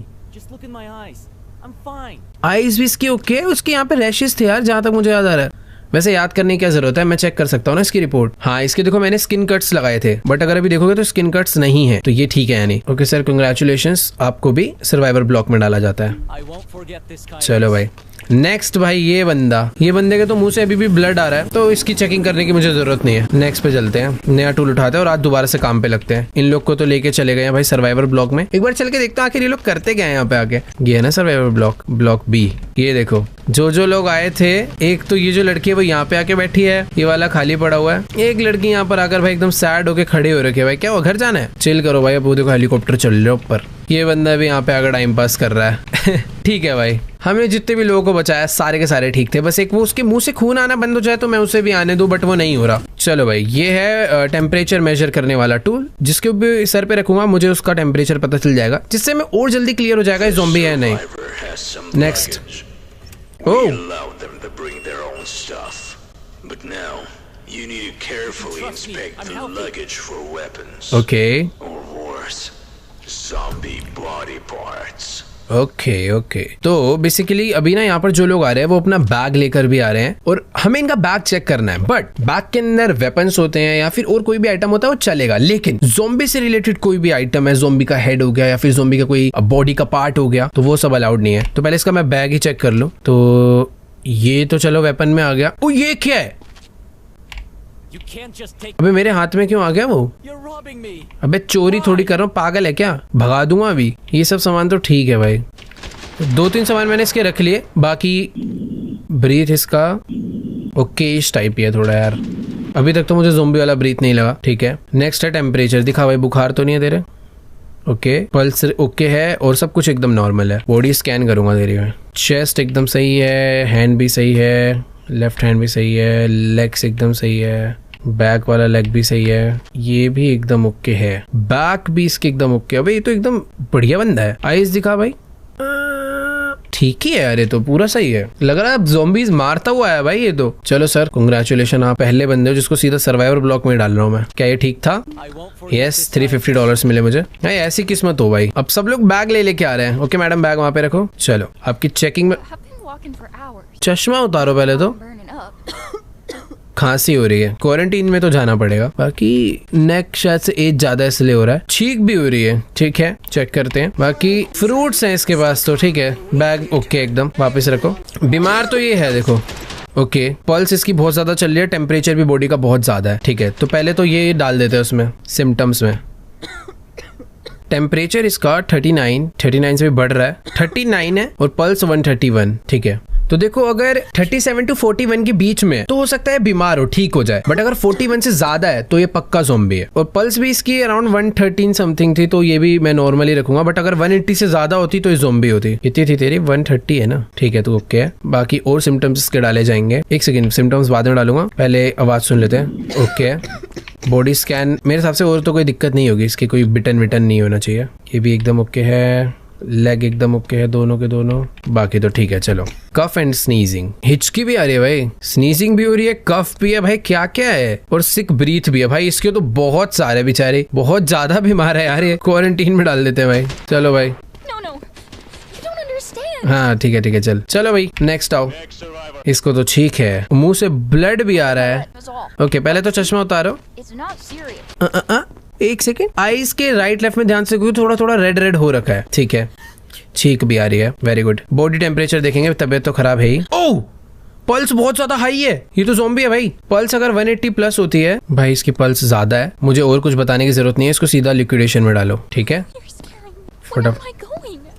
Speaker 1: आईज भी इसकी ओके है, उसके यहाँ पे रैशेस थे यार, जहां तक मुझे याद आ रहा है। वैसे याद करने की क्या जरूरत है, मैं चेक कर सकता हूँ ना इसकी रिपोर्ट। हाँ, इसके देखो मैंने स्किन कट्स लगाए थे, बट अगर अभी देखोगे तो स्किन कट्स नहीं है, तो ये ठीक है यानी। ओके सर, कंग्रेचुलेशंस, आपको भी सर्वाइवर ब्लॉक में डाला जाता है। चलो भाई नेक्स्ट। भाई ये बंदे के तो मुंह से अभी भी ब्लड आ रहा है, तो इसकी चेकिंग करने की मुझे जरूरत नहीं है। नेक्स्ट पे चलते हैं, नया टूल उठाते हैं और आज दोबारा से काम पे लगते हैं। इन लोग को तो लेके चले गए हैं भाई सर्वाइवर ब्लॉक में। एक बार चल के देखता हूँ आखिर ये लोग करते क्या है यहाँ पे आके। ये है ना सर्वाइवर ब्लॉक, ब्लॉक बी। ये देखो जो लोग आए थे, एक तो ये जो लड़की है वो यहाँ पे आके बैठी है, ये वाला खाली पड़ा हुआ है। एक लड़की यहाँ पर आकर भाई एकदम सैड होके खड़े हो रखे है। भाई क्या वो घर जाना है, चिल करो भाई। अब वो देखो हेलीकॉप्टर चल रहा है ऊपर। ये बंदा भी यहाँ पे आकर टाइम पास कर रहा है। ठीक है भाई, हमने जितने भी लोगों को बचाया सारे के सारे ठीक थे, बस एक वो उसके मुंह से खून आना बंद हो जाए तो मैं उसे भी आने दूं, बट वो नहीं हो रहा। चलो भाई, ये है टेम्परेचर मेजर करने वाला टूल, जिसके भी सर पे रखूंगा मुझे उसका टेम्परेचर पता चल जाएगा, जिससे मैं और जल्दी क्लियर हो जाएगा ज़ॉम्बी है नहीं। नेक्स्ट। Oh okay okay. तो बेसिकली अभी ना यहाँ पर जो लोग आ रहे हैं वो अपना बैग लेकर भी आ रहे हैं और हमें इनका बैग चेक करना है। बट बैग के अंदर वेपन्स होते हैं या फिर और कोई भी आइटम होता है वो चलेगा, लेकिन ज़ॉम्बी से रिलेटेड कोई भी आइटम है, ज़ॉम्बी का हेड हो गया या फिर ज़ॉम्बी का कोई बॉडी का पार्ट हो गया, तो वो सब अलाउड नहीं है। तो पहले इसका मैं बैग ही चेक कर लूँ। तो ये तो चलो वेपन में आ गया। ओ ये क्या है, अबे मेरे हाथ में क्यों आ गया वो? अबे चोरी थोड़ी कर रहा हूँ, पागल है क्या, भगा दूंगा अभी। ये सब सामान तो ठीक है भाई, 2-3 सामान मैंने इसके रख लिए, बाकी ब्रीथ इसका ओके इस टाइप ही है थोड़ा यार। अभी तक तो मुझे ज़ॉम्बी वाला ब्रीथ नहीं लगा। ठीक है, नेक्स्ट है टेम्परेचर। दिखा भाई, बुखार तो नहीं है तेरे? ओके, पल्स ओके है और सब कुछ एकदम नॉर्मल है। बॉडी स्कैन करूंगा तेरी में। चेस्ट एकदम सही है, हैंड भी सही है, लेफ्ट हैंड भी सही है, लेग्स एकदम सही है, बैक वाला लेग भी सही है, ये भी एकदम ओके है, बैक भी इसके एकदम ओके। अबे ये तो एकदम बढ़िया बंदा है। आइज दिखा भाई, ठीक ही है यार, ये तो पूरा सही है। लग रहा है ज़ॉम्बीज मारता हुआ है भाई ये तो। चलो सर कांग्रेचुलेशन, आप पहले बंदे हो जिसको सीधा सर्वाइवर ब्लॉक में डाल रहा हूँ मैं। क्या ये ठीक था? यस, $350 मिले मुझे। नहीं ऐसी किस्मत हो भाई। अब सब लोग बैग ले लेके आ रहे हैं। ओके मैडम, बैग वहाँ पे रखो। चलो आपकी चेकिंग में चश्मा उतारो पहले तो, खांसी हो रही है, क्वारंटीन में तो जाना पड़ेगा। बाकी नेक शायद से एज ज्यादा इसलिए हो रहा है, छींक भी हो रही है। ठीक है, चेक करते हैं। बाकी फ्रूट्स हैं इसके पास तो ठीक है। बैग ओके एकदम, वापस रखो। बीमार तो ये है देखो। ओके, पल्स इसकी बहुत ज्यादा चल रही है, टेम्परेचर भी बॉडी का बहुत ज्यादा है। ठीक है, तो पहले तो ये डाल देते हैं उसमें सिम्टम्स में। टेम्परेचर इसका 39 से भी बढ़ रहा है, 39 है और पल्स 131। ठीक है, तो देखो अगर 37 to 41 के बीच में तो हो सकता है बीमार हो, ठीक हो जाए, बट अगर 41 से ज्यादा है तो ये पक्का ज़ॉम्बी है। और पल्स भी इसकी अराउंड 113 समथिंग थी, तो ये भी मैं नॉर्मली रखूंगा। बट अगर 180 से ज्यादा होती तो ये ज़ॉम्बी होती। कितनी थी तेरी? 130 है ना? ठीक है, तो ओके है। बाकी और सिम्टम्स इसके डाले जाएंगे। एक सेकंड, सिम्टम्स बाद में डालूंगा, पहले आवाज सुन लेते हैं। ओके, बॉडी स्कैन मेरे हिसाब से और तो कोई दिक्कत नहीं होगी इसकी, कोई बिटन विटन नहीं होना चाहिए। ये भी एकदम ओके है, लेग एकदम ओके है दोनों के दोनों, बाकी तो ठीक है। चलो, कफ एंड स्नीजिंग, हिचकी भी आ रही है भाई, स्नीजिंग भी हो रही है, कफ भी है भाई, क्या क्या है, और सिक ब्रीथ भी है भाई। इसके तो बहुत सारे, बेचारे बहुत ज्यादा बीमार है यार, ये क्वारंटीन में डाल देते हैं भाई। चलो भाई, हाँ ठीक है चल। चलो भाई नेक्स्ट आओ। इसको तो ठीक है, मुंह से ब्लड भी आ रहा है। ओके, पहले तो चश्मा उतारो। एक सेकेंड, आईज के राइट लेफ्ट में ध्यान से, क्योंकि थोड़ा थोड़ा रेड हो रखा है। ठीक है, छींक भी आ रही है, वेरी गुड। बॉडी टेम्परेचर देखेंगे, तबीयत तो खराब है ही। ओह, पल्स बहुत ज्यादा हाई है, ये तो ज़ॉम्बी है भाई। पल्स अगर 180 प्लस होती है भाई, इसकी पल्स ज्यादा है। मुझे और कुछ बताने की जरूरत नहीं है, इसको सीधा लिक्विडेशन में डालो। ठीक है, फटाफट।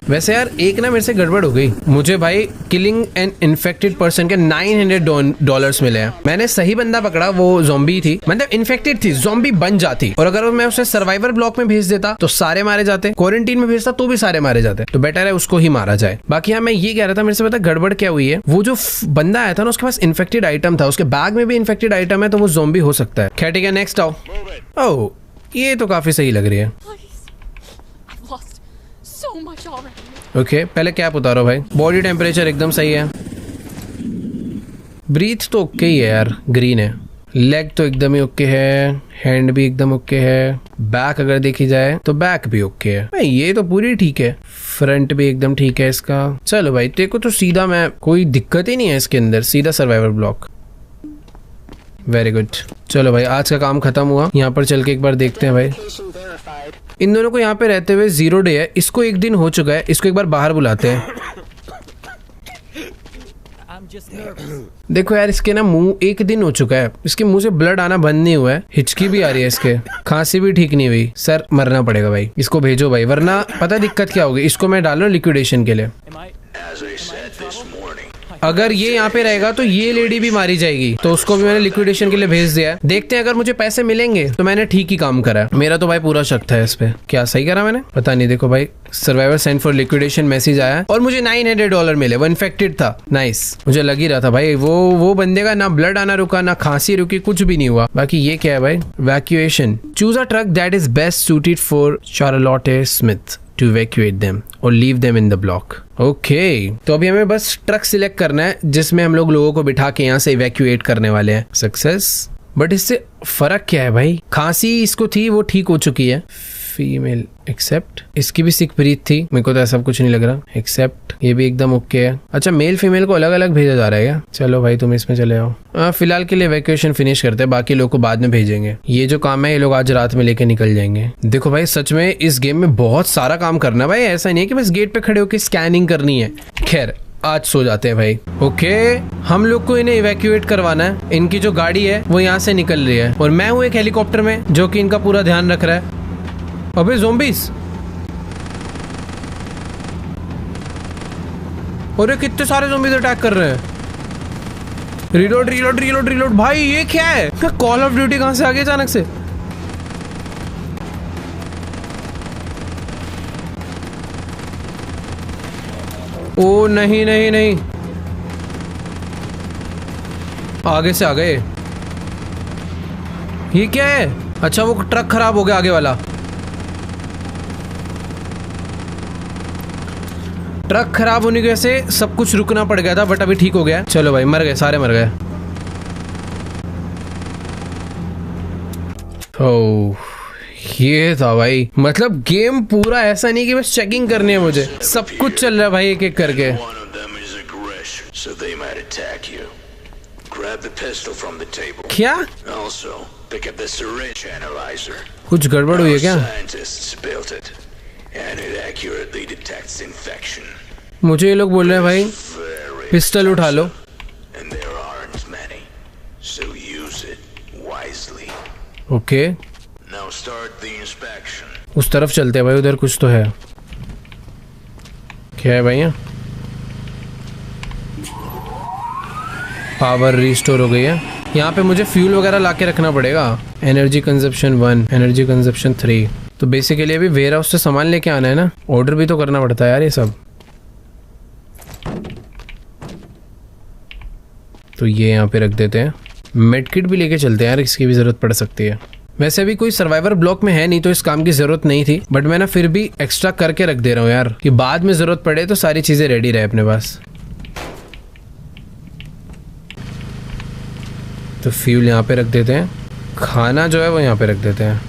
Speaker 1: वैसे यार एक ना मेरे से गड़बड़ हो गई, मुझे भाई किलिंग एन इन्फेक्टेड पर्सन के $900 मिले हैं। मैंने सही बंदा पकड़ा, वो ज़ॉम्बी थी, मतलब इन्फेक्टेड थी, ज़ॉम्बी बन जाती। और अगर मैं उसे सर्वाइवर ब्लॉक में भेज देता तो सारे मारे जाते, क्वारंटीन में भेजता तो भी सारे मारे जाते। तो बेटर है उसको ही मारा जाए। बाकी हाँ, मैं ये कह रहा था, मेरे से पता गड़बड़ क्या हुई है, वो जो बंदा आया था ना, उसके पास इन्फेक्टेड आइटम था, उसके बैग में भी इन्फेक्टेड आइटम है, तो वो ज़ॉम्बी हो सकता है। खैर ठीक है, नेक्स्ट आओ। ओह, ये तो काफी सही लग रही है। ओके, पहले कैप उतारो भाई। बॉडी टेम्परेचर एकदम सही है, ब्रीथ तो ओके ही है यार, ग्रीन है। लेग तो एकदम ही ओके है, हैंड भी एकदम ओके है, बैक अगर देखी जाए तो बैक भी ओके है भाई, ये तो पूरी ठीक है। फ्रंट भी एकदम ठीक है इसका। चलो भाई, तेरे को तो सीधा, मैं कोई दिक्कत ही नहीं है इसके अंदर, सीधा सर्वाइवर ब्लॉक। Very good. चलो भाई आज का काम खत्म हुआ। यहाँ पर चल के एक बार देखते हैं भाई। इन दोनों को यहाँ पे रहते हुए 0 डे है, इसको 1 दिन हो चुका है, इसको एक बार बाहर बुलाते हैं। देखो यार इसके ना मुंह 1 दिन हो चुका है, इसके मुंह से ब्लड आना बंद नहीं हुआ है, हिचकी भी आ रही है इसके, खांसी भी ठीक नहीं हुई। सर मरना पड़ेगा भाई, इसको भेजो भाई, वरना पता दिक्कत क्या होगी। इसको मैं डाल रहा हूँ लिक्विडेशन के लिए। अगर ये यहाँ पे रहेगा तो ये लेडी भी मारी जाएगी, तो उसको भी मैंने लिक्विडेशन के लिए भेज दिया है। देखते हैं अगर मुझे पैसे मिलेंगे तो मैंने ठीक ही काम करा। मेरा तो भाई पूरा शक था इस पे। क्या सही करा मैंने? पता नहीं। देखो भाई survivor send for liquidation message आया और मुझे $900 मिले। वो इन्फेक्टेड था। नाइस। मुझे लग ही रहा था भाई वो बंदे का ना ब्लड आना रुका, ना खांसी रुकी, कुछ भी नहीं हुआ। बाकी ये क्या है भाई? Evacuation. Choose a truck that is best suited for Charlotte Smith to evacuate them or leave them in the block. Okay, तो अभी हमें बस ट्रक सिलेक्ट करना है जिसमें हम लोगों को बिठा के यहाँ से इवैक्यूएट करने वाले हैं। सक्सेस। बट इससे फर्क क्या है भाई? खांसी इसको थी, वो ठीक हो चुकी है। फीमेल एक्सेप्ट, इसकी भी सिक ब्रीथ थी, मेरे को तो ऐसा कुछ नहीं लग रहा। एक्सेप्ट, ये भी एकदम ओके है। अच्छा मेल फीमेल को अलग अलग भेजा जा रहा है क्या? चलो भाई तुम इसमें चले आओ। फिलहाल के लिए इवैक्यूएशन फिनिश करते हैं, बाकी लोग को बाद में भेजेंगे। ये जो काम है ये लोग आज रात में लेके निकल जाएंगे। देखो भाई सच में इस गेम में बहुत सारा काम करना है भाई, ऐसा नहीं है कि बस गेट पे खड़े होकर स्कैनिंग करनी है। खैर आज सो जाते हैं भाई। ओके हम लोग को इन्हें इवैक्यूएट करवाना है। इनकी जो गाड़ी है वो यहाँ से निकल रही है और मैं हूँ एक हेलीकॉप्टर में जो कि इनका पूरा ध्यान रख रहा है। अबे ज़ॉम्बीज़, अरे कितने सारे ज़ॉम्बीज़ अटैक कर रहे हैं। Reload reload reload reload. भाई ये क्या है? कॉल ऑफ ड्यूटी कहां से आ गई अचानक से? ओ नहीं नहीं नहीं, आगे से आ गए। ये क्या है? अच्छा वो ट्रक खराब हो गया आगे वाला। ट्रक खराब होने की वजह से सब कुछ रुकना पड़ गया था, बट अभी ठीक हो गया। चलो भाई मर गए, सारे मर गए। ओह ये था भाई, मतलब गेम पूरा ऐसा नहीं कि बस चेकिंग करनी है मुझे, सब कुछ चल रहा है भाई एक एक करके। क्या कुछ गड़बड़ हुई है क्या? मुझे ये लोग बोल रहे हैं भाई पिस्टल उठा लो। ओके उस तरफ चलते हैं भाई, उधर कुछ तो है। क्या है भैया? पावर रिस्टोर हो गई है। यहाँ पे मुझे फ्यूल वगैरह लाके रखना पड़ेगा। Energy consumption 1, energy consumption 3। तो बेसिकली अभी वेयर हाउस से सामान लेके आना है ना, ऑर्डर भी तो करना पड़ता है यार ये सब। तो ये यहाँ पे रख देते हैं। मेडकिट भी लेके चलते हैं यार, इसकी भी जरूरत पड़ सकती है। वैसे अभी कोई सर्वाइवर ब्लॉक में है नहीं तो इस काम की जरूरत नहीं थी, बट मैं ना फिर भी एक्स्ट्रा करके रख दे रहा हूँ यार, कि बाद में जरूरत पड़े तो सारी चीजें रेडी रहे अपने पास। तो फ्यूल यहाँ पे रख देते हैं, खाना जो है वो यहाँ पे रख देते हैं।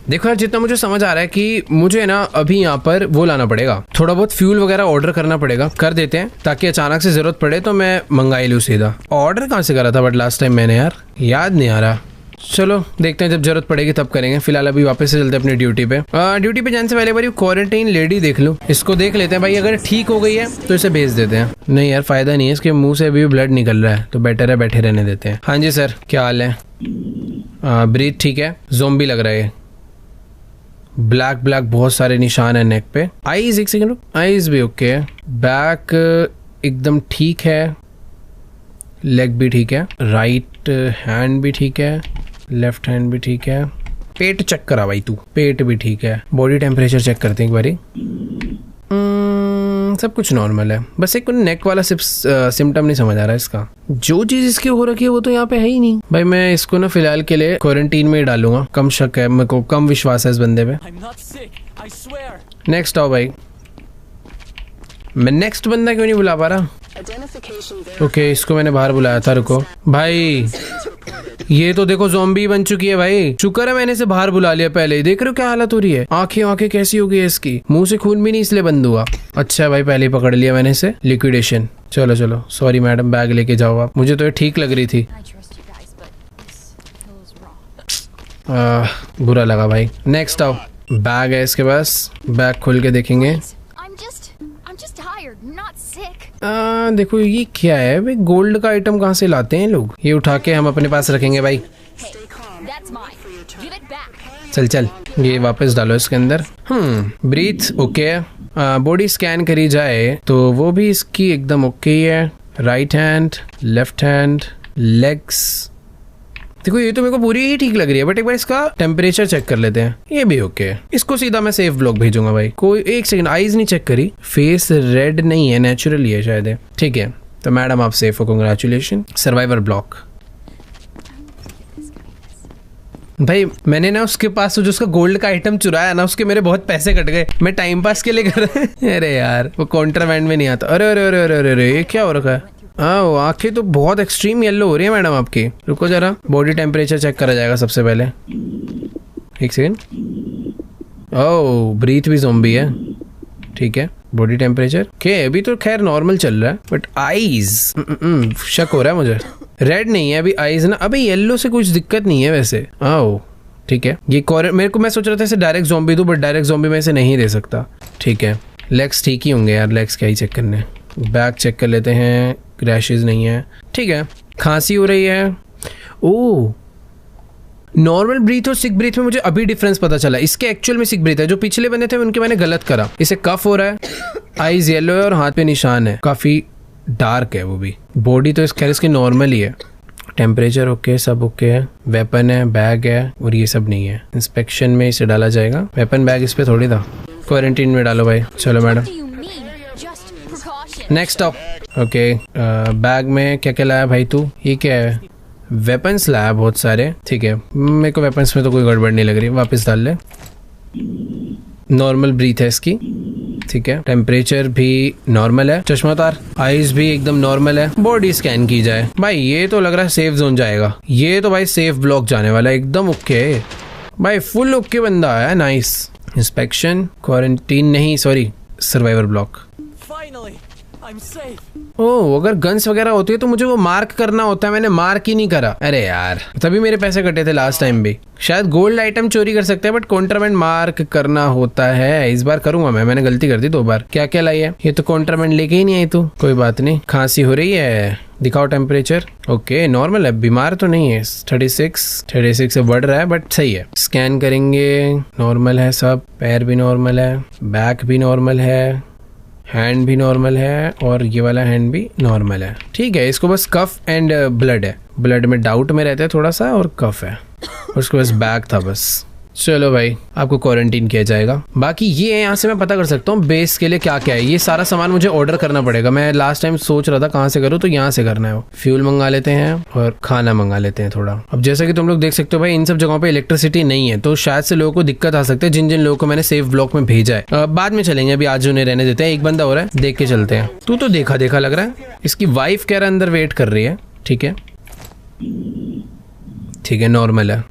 Speaker 1: देखो यार जितना मुझे समझ आ रहा है कि मुझे ना अभी यहाँ पर वो लाना पड़ेगा, थोड़ा बहुत फ्यूल वगैरह ऑर्डर करना पड़ेगा। कर देते हैं ताकि अचानक से जरूरत पड़े तो मैं मंगा ही लूँ सीधा। ऑर्डर कहाँ से करा था बट लास्ट टाइम मैंने, यार याद नहीं आ रहा। चलो देखते हैं, जब जरूरत पड़ेगी तब करेंगे। फिलहाल अभी वापस से चलते हैं अपनी ड्यूटी पे। ड्यूटी पे जाने से पहले बारी क्वारंटाइन लेडी देख लूँ, इसको देख लेते हैं भाई। अगर ठीक हो गई है तो इसे भेज देते हैं। नहीं यार फायदा नहीं है, इसके मुंह से अभी ब्लड निकल रहा है, तो बेटर है बैठे रहने देते हैं। हाँ जी सर क्या हाल है? ब्रीथ ठीक है। ज़ॉम्बी लग रहा है। ब्लैक ब्लैक बहुत सारे निशान है नेक पे। आईज एक सेकंड, आईज भी ओके है। बैक एकदम ठीक है, लेग भी ठीक है, राइट हैंड भी ठीक है, लेफ्ट हैंड भी ठीक है। पेट चेक करा भाई तू, पेट भी ठीक है। बॉडी टेम्परेचर चेक करते हैं एक बारी। सब कुछ नॉर्मल है, बस एक नेक वाला सिम्टम नहीं समझ आ रहा है इसका। जो चीज इसकी हो रखी है वो तो यहाँ पे है ही नहीं भाई। मैं इसको ना फिलहाल के लिए क्वारंटीन में ही डालूंगा, कम शक है मेरे को, कम विश्वास है इस बंदे पे। नेक्स्ट आओ भाई। मैं नेक्स्ट बंदा क्यों नहीं बुला पा रहा? ओके इसको मैंने बाहर बुलाया था, रुको भाई। ये तो देखो ज़ॉम्बी बन चुकी है भाई। शुक्र है मैंने इसे बाहर बुला लिया पहले ही। देख रहे हो क्या हालत हो रही है? आंखें कैसी हो गई है इसकी, मुंह से खून भी नहीं इसलिए बंद हुआ। अच्छा भाई पहले ही पकड़ लिया मैंने इसे। लिक्विडेशन। चलो चलो सॉरी मैडम, बैग लेके जाओ आप। मुझे तो ये ठीक लग रही थी। बुरा लगा भाई। नेक्स्ट आओ, बैग है इसके पास, बैग खोल के देखेंगे।
Speaker 2: I'm just tired, not sick.
Speaker 1: देखो ये क्या है भाई, गोल्ड का आइटम कहाँ से लाते हैं लोग? ये उठा के हम अपने पास रखेंगे भाई।
Speaker 2: Hey, that's mine. Give it back.
Speaker 1: चल चल, ये वापस डालो इसके अंदर। Breathe okay. बॉडी स्कैन करी जाए तो वो भी इसकी एकदम ओके ही है। Right hand, left hand, legs, देखो ये तो मेरे को पूरी ही ठीक लग रही है, बट एक बार इसका टेम्परेचर चेक कर लेते हैं। ये भी ओके है। इसको सीधा मैं सेफ ब्लॉक भेजूंगा भाई। कोई एक सेकंड, आईज नहीं चेक करी, फेस रेड नहीं है, नेचुरली है शायद है। ठीक है, तो मैडम आप सेफ हो, कंग्रेचुलेशन। सर्वाइवर ब्लॉक भाई, मैंने ना उसके पास जो उसका गोल्ड का आइटम चुराया ना, उसके मेरे बहुत पैसे कट गए। मैं टाइम पास के लिए कर रहा हूं। अरे यार वो कॉन्ट्राबैंड में नहीं आता। अरे अरे अरे अरे अरे ये क्या हो रखा है? हाँ, आंखें तो बहुत एक्सट्रीम येलो हो रही है मैडम आपकी। रुको जरा, बॉडी टेम्परेचर चेक करा जाएगा सबसे पहले। एक सेकेंड। ओह, ब्रीथ भी ज़ॉम्बी है। ठीक है, बॉडी टेम्परेचर के अभी तो खैर नॉर्मल चल रहा है, बट आईज शक हो रहा है मुझे। रेड नहीं है अभी आईज ना, अभी येलो से कुछ दिक्कत नहीं है वैसे। आओ ठीक है, ये मेरे को मैं सोच रहा था इसे डायरेक्ट ज़ॉम्बी दूं, बट डायरेक्ट ज़ॉम्बी में इसे नहीं दे सकता। ठीक है, लेग्स ठीक ही होंगे यार, लेग्स क्या ही चेक करने। बैक चेक कर लेते हैं, क्रैशेस नहीं है। ठीक है, खांसी हो रही है। ओह, नॉर्मल ब्रीथ और सिक ब्रीथ में मुझे अभी डिफरेंस पता चला। इसके एक्चुअल में सिक ब्रीथ है, जो पिछले बंदे थे उनके मैंने गलत करा। इसे कफ हो रहा है, आईज येलो है और हाथ पे निशान है, काफी डार्क है वो भी। बॉडी तो खैर इसकी नॉर्मल ही है। टेम्परेचर ओके, सब ओके है। वेपन है, बैग है, और ये सब नहीं है। इंस्पेक्शन में इसे डाला जाएगा। वेपन बैग इस पे थोड़ी था। क्वारंटीन में डालो भाई। चलो madam, next up. Okay, bag में क्या क्या लाया भाई तू? ये क्या है? वेपन्स लाया बहुत सारे। ठीक है, मेरे को वेपन्स में तो कोई गड़बड़ नहीं लग रही, वापस डाल ले। नॉर्मल ब्रीथ है इसकी। ठीक है, टेम्परेचर भी नॉर्मल है। चश्मा उतार, आईज भी एकदम नॉर्मल है। बॉडी स्कैन की जाए भाई, ये तो लग रहा है सेफ जोन जाएगा। ये तो भाई सेफ ब्लॉक जाने वाला है, एकदम ओके भाई, फुल ओके बंदा है। नाइस। इंस्पेक्शन, क्वारंटीन नहीं, सॉरी सर्वाइवर ब्लॉक। ओह, अगर गन्स वगैरह होती है तो मुझे वो मार्क करना होता है, मैंने मार्क ही नहीं करा। अरे यार, तभी मेरे पैसे कटे थे लास्ट टाइम भी। शायद गोल्ड आइटम चोरी कर सकते हैं, बट कॉन्ट्राबैंड मार्क करना होता है। इस बार करूंगा मैंने गलती कर दी 2 बार। क्या क्या लाई है? ये तो कॉन्ट्राबैंड लेके ही नहीं आई तू। कोई बात नहीं। खांसी हो रही है, दिखाओ टेम्परेचर। ओके, नॉर्मल है, बीमार तो नहीं है। 36 से बढ़ रहा है, बट सही है। स्कैन करेंगे, नॉर्मल है सब। पैर भी नॉर्मल है, बैक भी नॉर्मल है, हैंड भी नॉर्मल है, और ये वाला हैंड भी नॉर्मल है। ठीक है, इसको बस कफ एंड ब्लड है। ब्लड में डाउट में रहता है थोड़ा सा, और कफ है, और उसको बस बैग था बस। चलो भाई, आपको क्वारंटीन किया जाएगा। बाकी ये यहाँ से मैं पता कर सकता हूँ बेस के लिए क्या क्या है। ये सारा सामान मुझे ऑर्डर करना पड़ेगा। मैं लास्ट टाइम सोच रहा था कहाँ से करूँ, तो यहाँ से करना है। वो फ्यूल मंगा लेते हैं और खाना मंगा लेते हैं थोड़ा। अब जैसा कि तुम लोग देख सकते हो भाई, इन सब जगहों पे इलेक्ट्रिसिटी नहीं है, तो शायद से लोगों को दिक्कत आ सकती है। जिन जिन लोगों को मैंने सेफ ब्लॉक में भेजा है, बाद में चलेंगे, अभी आज उन्हें रहने देते हैं। एक बंदा हो रहा है, देख के चलते हैं। तू तो देखा देखा लग रहा है। इसकी वाइफ कह रहा है अंदर वेट कर रही है। ठीक है, ठीक है, नॉर्मल है।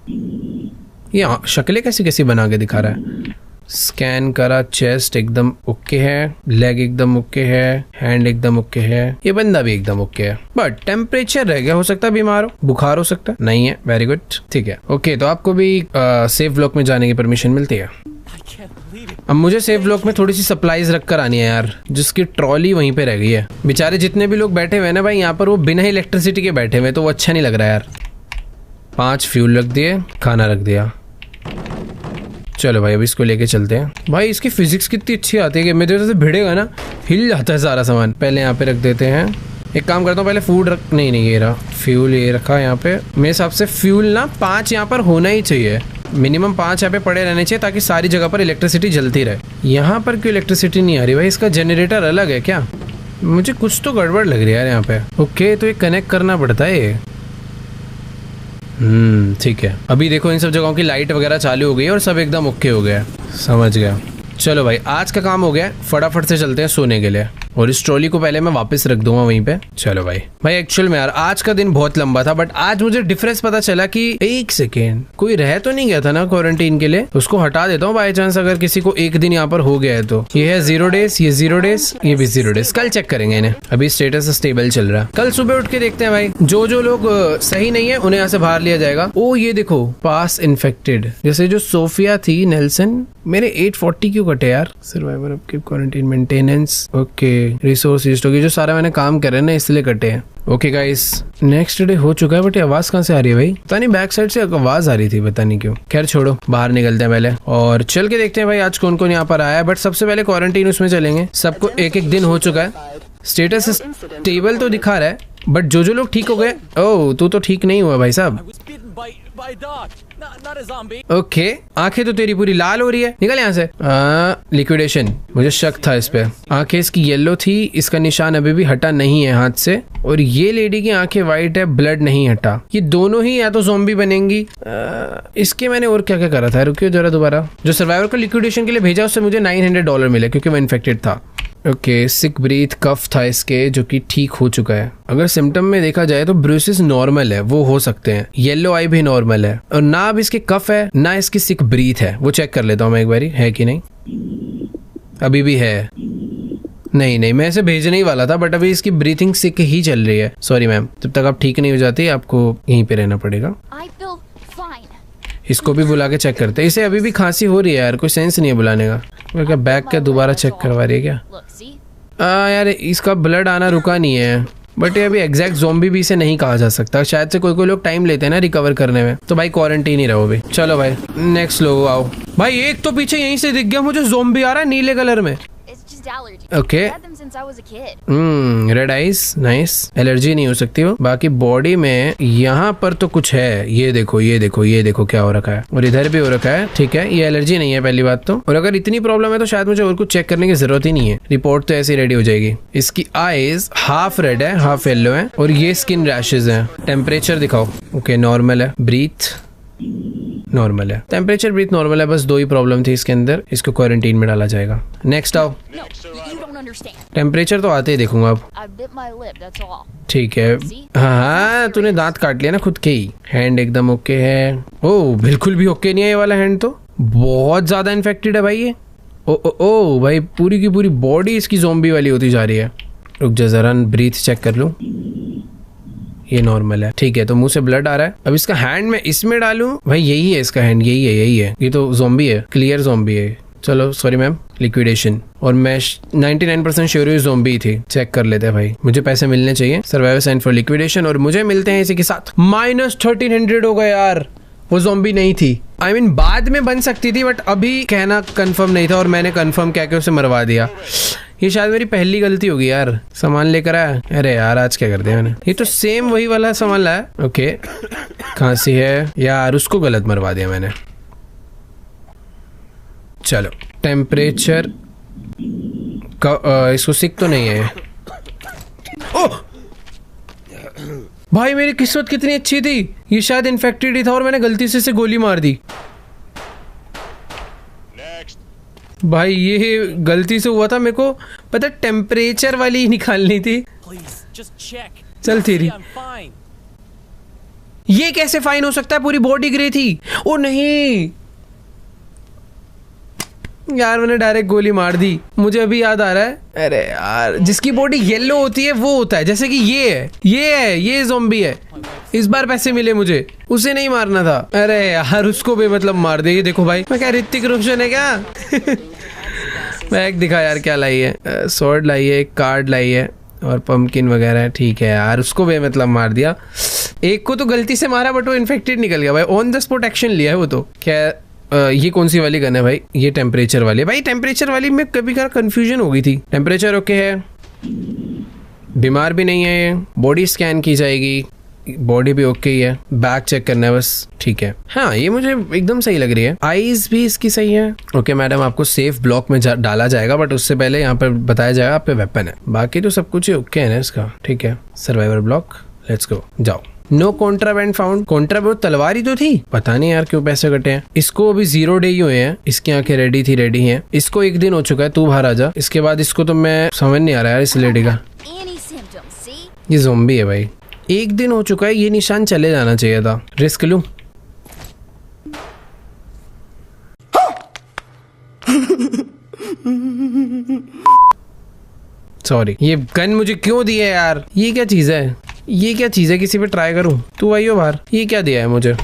Speaker 1: ये शक्लें कैसी कैसी बना के दिखा रहा है। स्कैन करा, चेस्ट एकदम ओके है, लेग एकदम ओके है, हैंड एकदम ओके है, ये बंदा भी एकदम ओके है, बट टेम्परेचर रह गया। हो सकता है बीमार हो, बुखार हो सकता है। नहीं है, वेरी गुड। ठीक है, ओके, तो आपको भी सेफ ब्लॉक में जाने की परमिशन मिलती है। अब मुझे सेफ ब्लॉक में थोड़ी सी सप्लाईज रख कर आनी है यार, जिसकी ट्रॉली वहीं पे रह गई है। बेचारे जितने भी लोग बैठे हुए हैं ना भाई यहाँ पर, वो बिना इलेक्ट्रिसिटी के बैठे हुए, तो वो अच्छा नहीं लग रहा यार। 5 फ्यूल रख दिए, खाना रख दिया। चलो भाई, अब इसको लेके चलते हैं। भाई इसकी फिजिक्स कितनी अच्छी आती है कि मेरे जैसे भिड़ेगा ना, हिल जाता है सारा सामान। पहले यहाँ पे रख देते हैं। एक काम करता हूँ, पहले फूड रख, नहीं ये रहा फ्यूल, ये रखा यहाँ पे। मेरे हिसाब से फ्यूल ना 5 यहाँ पर होना ही चाहिए, मिनिमम 5 यहाँ पे पड़े रहने चाहिए, ताकि सारी जगह पर इलेक्ट्रिसिटी जलती रहे। यहाँ पर क्यों इलेक्ट्रिसिटी नहीं आ रही भाई? इसका जनरेटर अलग है क्या? मुझे कुछ तो गड़बड़ लग रही है यार यहाँ पे। ओके, तो ये कनेक्ट करना पड़ता है ये। ठीक है, अभी देखो इन सब जगहों की लाइट वगैरह चालू हो गई है और सब एकदम ओके हो गया। समझ गया। चलो भाई, आज का काम हो गया, फटाफट से चलते हैं सोने के लिए। और इस ट्रॉली को पहले मैं वापस रख दूंगा वहीं पे। चलो भाई एक्चुअल में यार आज का दिन बहुत लंबा था, बट आज मुझे डिफरेंस पता चला कि एक सेकेंड कोई रह तो नहीं गया था ना क्वारंटीन के लिए। उसको हटा देता हूँ बाई चांस अगर किसी को एक दिन यहाँ पर हो गया है तो। ये है 0 डेज, ये 0 डेज, ये भी 0 डेज। कल चेक करेंगे इन्हें, अभी स्टेटस स्टेबल चल रहा है। कल सुबह उठ के देखते हैं भाई, जो लोग सही नहीं है उन्हें यहाँ से बाहर लिया जाएगा। ओ ये देखो पास इन्फेक्टेड, जैसे जो सोफिया थी नेल्सन। मेरे 840 क्यों कटे यार? Survivor of quarantine maintenance, okay resource east होगी, जो सारा मैंने काम कर रहे हैं ना इसलिए कटे हैं। ओके गाइस नेक्स्ट डे हो चुका है, बट आवाज कहाँ से आ रही है भाई? पता नहीं, बैक साइड से आवाज आ रही थी, पता नहीं क्यों। खैर छोड़ो, बाहर निकलते हैं पहले और चल के देखते हैं भाई आज कौन कौन यहाँ पर आया है। बट सबसे पहले क्वारंटीन उसमें चलेंगे। सबको एक एक दिन हो चुका है। स्टेटस स्टेबल तो दिखा रहा है, बट जो लोग ठीक हो गए। ओह तू तो ठीक नहीं हुआ भाई साहब। ओके आंखें तो तेरी पूरी लाल हो रही है, निकल यहाँ से। लिक्विडेशन, मुझे शक था इस पे। आंखें इसकी येलो थी, इसका निशान अभी भी हटा नहीं है हाथ से। और ये लेडी की आंखें वाइट है, ब्लड नहीं हटा। ये दोनों ही या तो ज़ॉम्बी बनेंगी। इसके मैंने और क्या क्या करा था, रुकियो जरा दोबारा। जो सर्वाइवर को लिक्विडेशन के लिए भेजा उससे मुझे $900 मिले क्योंकि वो इन्फेक्टेड था। ओके सिक ब्रीथ कफ था इसके, जो कि ठीक हो चुका है। अगर सिम्टम में देखा जाए तो ब्रूसेस नॉर्मल है, वो हो सकते हैं। येलो आई भी नॉर्मल है, और ना अब इसके कफ है ना इसकी सिक ब्रीथ है। वो चेक कर लेता हूँ मैं एक बारी, है कि नहीं। अभी भी है, नहीं मैं इसे भेजने ही वाला था, बट अभी इसकी ब्रीथिंग सिक ही चल रही है। सॉरी मैम, जब तक आप ठीक नहीं हो जाती आपको यहीं पे रहना पड़ेगा। इसको भी बुला के चेक करते हैं। इसे अभी भी खांसी हो रही है यार, कोई सेंस नहीं है बुलाने का। वो क्या बैग का दोबारा चेक करवा रही है क्या? यार इसका ब्लड आना रुका नहीं है, बट ये अभी एग्जैक्ट ज़ॉम्बी भी इसे नहीं कहा जा सकता। शायद से कोई लोग टाइम लेते हैं ना रिकवर करने में। तो भाई क्वारंटीन ही रहो भाई। चलो भाई नेक्स्ट लोग आओ। भाई एक तो पीछे यहीं से दिख गया मुझे, ज़ॉम्बी आ रहा है नीले कलर में। Okay red eyes, nice. Allergy नहीं हो सकती वो। बाकी बॉडी में यहाँ पर तो कुछ है, ये देखो क्या हो रखा है, और इधर भी हो रखा है। ठीक है, ये एलर्जी नहीं है पहली बात तो। और अगर इतनी प्रॉब्लम है तो शायद मुझे और कुछ चेक करने की जरूरत ही नहीं है, रिपोर्ट तो ऐसे ही रेडी हो जाएगी। इसकी आईज हाफ रेड है हाफ येलो है, और ये स्किन रैशेज है। टेम्परेचर दिखाओ, ओके नॉर्मल है। ब्रीथ नॉर्मल है, टेम्परेचर ब्रीथ नॉर्मल है। बस दो ही प्रॉब्लम थी इसके अंदर, इसको क्वारंटीन में डाला जाएगा। नेक्स्ट आओ। टेम्परेचर तो आते ही देखूंगा अब। ठीक है, हाँ तूने दांत काट लिया ना खुद के ही। हैंड एकदम ओके है। ओह बिल्कुल भी ओके नहीं है ये वाला हैंड, तो बहुत ज्यादा इन्फेक्टेड है भाई ये। ओ भाई पूरी की पूरी बॉडी इसकी ज़ॉम्बी वाली होती जा रही है। रुक जा जरा ब्रीथ चेक कर लूं, ये नॉर्मल है। ठीक है, तो मुंह से ब्लड आ रहा है। अब इसका हैंड मैं इसमें डालूं, भाई यही है इसका हैंड, यही है। ये तो ज़ॉम्बी है, क्लियर ज़ॉम्बी है। चलो सॉरी मैम, लिक्विडेशन। और मैं 99% श्योर हूँ ज़ॉम्बी थी। चेक कर लेते हैं भाई, मुझे पैसे मिलने चाहिए। सर्वाइवर साइन फॉर लिक्विडेशन, और मुझे मिलते हैं इसी के साथ -1300 हो गए यार। वो ज़ॉम्बी नहीं थी, I mean, बाद में बन सकती थी, बट अभी कहना कंफर्म नहीं था और मैंने कंफर्म कह के उसे मरवा दिया। ये शायद मेरी पहली गलती होगी यार। सामान लेकर आया, अरे यार आज क्या कर दिया मैंने। ये तो सेम वही वाला सामान लाया। ओके खांसी है यार, उसको गलत मरवा दिया मैंने। चलो टेम्परेचर का इसको सिक तो नहीं है। ओह भाई मेरी किस्मत कितनी अच्छी थी, ये शायद इन्फेक्टेड ही था और मैंने गलती से इसे गोली मार दी। भाई ये गलती से हुआ था, मेरे को पता टेम्परेचर वाली ही निकालनी थी। चल तेरी, ये कैसे फाइन हो सकता है? पूरी बॉडी ग्रे थी। ओ नहीं यार, मैंने डायरेक्ट गोली मार दी। मुझे अभी याद आ रहा है, अरे यार जिसकी बॉडी येलो होती है वो होता है, जैसे कि ये ज़ॉम्बी है। इस बार पैसे मिले मुझे, उसे नहीं मारना था। अरे यार उसको भी मतलब मार दे। ये देखो भाई, मैं क्या ऋतिक रोशन है क्या? बैग दिखा यार क्या लाई है। स्वॉर्ड लाई है, कार्ड लाई है और पंपकिन वगैरह। ठीक है यार, उसको भी मतलब मार दिया। एक को तो गलती से मारा बट वो इन्फेक्टेड निकल गया भाई। ऑन द स्पॉट एक्शन लिया है वो तो। क्या ये कौन सी वाली गन है भाई? ये टेम्परेचर वाली है भाई। टेम्परेचर वाली में कभी कभी कंफ्यूजन हो गई थी। टेम्परेचर ओके है, बीमार भी नहीं है। बॉडी स्कैन की जाएगी, बॉडी भी ओके ही है। बैक चेक करना है बस। ठीक है, हाँ ये मुझे एकदम सही लग रही है। आईज भी इसकी सही है। ओके मैडम, आपको सेफ ब्लॉक में डाला जाएगा, बट उससे पहले यहाँ पर बताया जाएगा आप पे वेपन है। बाकी तो सब कुछ ओके है ना इसका। ठीक है, सर्वाइवर ब्लॉक, लेट्स गो, जाओ। No contraband found. कॉन्ट्राबैंड तलवार ही तो थी, पता नहीं यार क्यों पैसे कटे हैं। इसको अभी 0 डे ही हुए हैं, इसकी आंखें रेडी हैं। इसको 1 दिन हो चुका है, तू बाहर आ जा। इसके बाद इसको तो मैं समझ नहीं आ रहा यार इस लेडी का।
Speaker 2: Any symptoms, see?
Speaker 1: ये ज़ॉम्बी है भाई। 1 दिन हो चुका है, ये निशान चले जाना चाहिए था। रिस्क लूं? सॉरी, ये गन मुझे क्यों दी है यार? ये क्या चीज है? ये क्या चीज है? किसी पे ट्राई करूं? तू आइयो बाहर। ये क्या दिया है मुझे?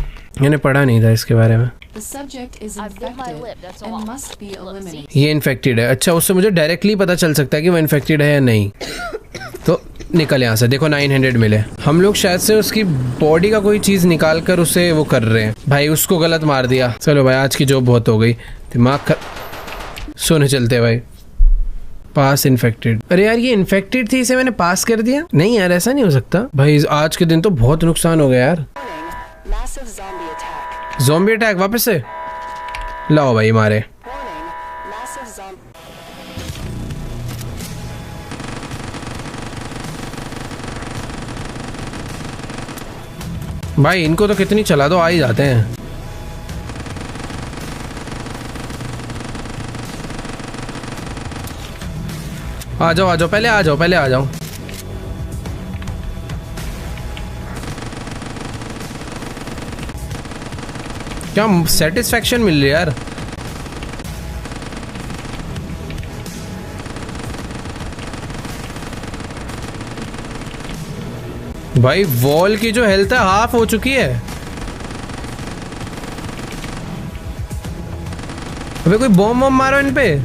Speaker 1: मैंने पढ़ा नहीं था इसके बारे में।
Speaker 3: The subject is
Speaker 2: I've bit my
Speaker 3: infected
Speaker 2: lip, that's all.
Speaker 3: and must be eliminated.
Speaker 1: ये इन्फेक्टेड है। अच्छा, उससे मुझे डायरेक्टली पता चल सकता है कि वो इन्फेक्टेड है या नहीं। तो निकल यहाँ से। देखो 900 मिले। हम लोग शायद से उसकी बॉडी का कोई चीज निकाल कर उसे वो कर रहे हैं। भाई उसको गलत मार दिया। चलो भाई, आज की जॉब बहुत हो गई। दिमाग सोने चलते भाई। पास इन्फेक्टेड। अरे यार, ये इन्फेक्टेड थी, इसे मैंने पास कर दिया। नहीं यार, ऐसा नहीं हो सकता भाई। आज के दिन तो बहुत नुकसान हो गया यार।
Speaker 4: Massive zombie attack.
Speaker 1: Zombie attack वापस से लाओ भाई मारे।
Speaker 4: Warning. Massive zombie.
Speaker 1: भाई इनको तो कितनी चला दो, आ ही जाते हैं। आ जाओ, पहले आ जाओ। क्या सेटिस्फैक्शन मिल रही है यार। भाई वॉल की जो हेल्थ है हाफ हो चुकी है। अबे कोई बॉम्ब मारो इन पे।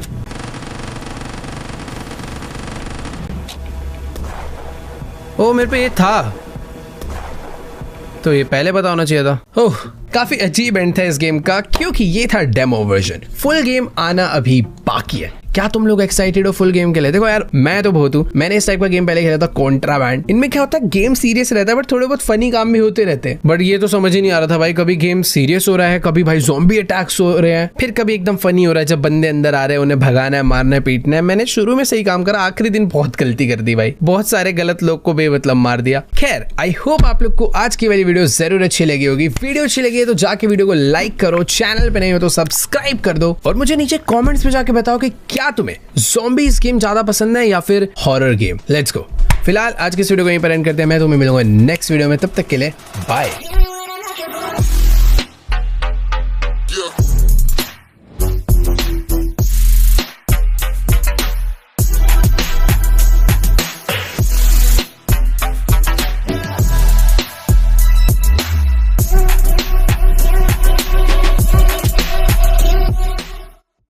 Speaker 1: ओ मेरे पे ये था, तो ये पहले पता होना चाहिए था। ओह, काफी अजीब एंड था इस गेम का, क्योंकि ये था डेमो वर्जन। फुल गेम आना अभी बाकी है। क्या तुम लोग एक्साइटेड हो फुल गेम के लिए? देखो यार, मैं तो बहुत हूँ। मैंने इस टाइप का गेम पहले खेला था, कॉन्ट्राबैंड। इनमें क्या होता है, गेम सीरियस रहता है बट थोड़े बहुत फनी काम भी होते रहते हैं। बट ये तो समझ ही नहीं आ रहा था भाई, कभी गेम सीरियस हो रहा है, कभी भाई ज़ॉम्बी अटैक्स हो रहे हैं, फिर कभी एकदम फनी हो रहा है जब बंदे अंदर आ रहे हैं, उन्हें भगाना है, मारना है, पीटना है। मैंने शुरू में सही काम करा, आखिरी दिन बहुत गलती कर दी भाई। बहुत सारे गलत लोग को बेमतलब मार दिया। खैर, आई होप आप लोग को आज की वाली वीडियो जरूर अच्छी लगी होगी। वीडियो अच्छी लगी है तो जाके वीडियो को लाइक करो, चैनल पे नहीं हो तो सब्सक्राइब कर दो, और मुझे नीचे कमेंट्स में जाके बताओ कि क्या तुम्हें ज़ॉम्बीज़ गेम ज्यादा पसंद है या फिर हॉरर गेम। Let's go. फिलहाल आज की इस वीडियो को यहीं पर एंड करते हैं। मैं तुम्हें मिलूंगा नेक्स्ट वीडियो में, तब तक के लिए बाय।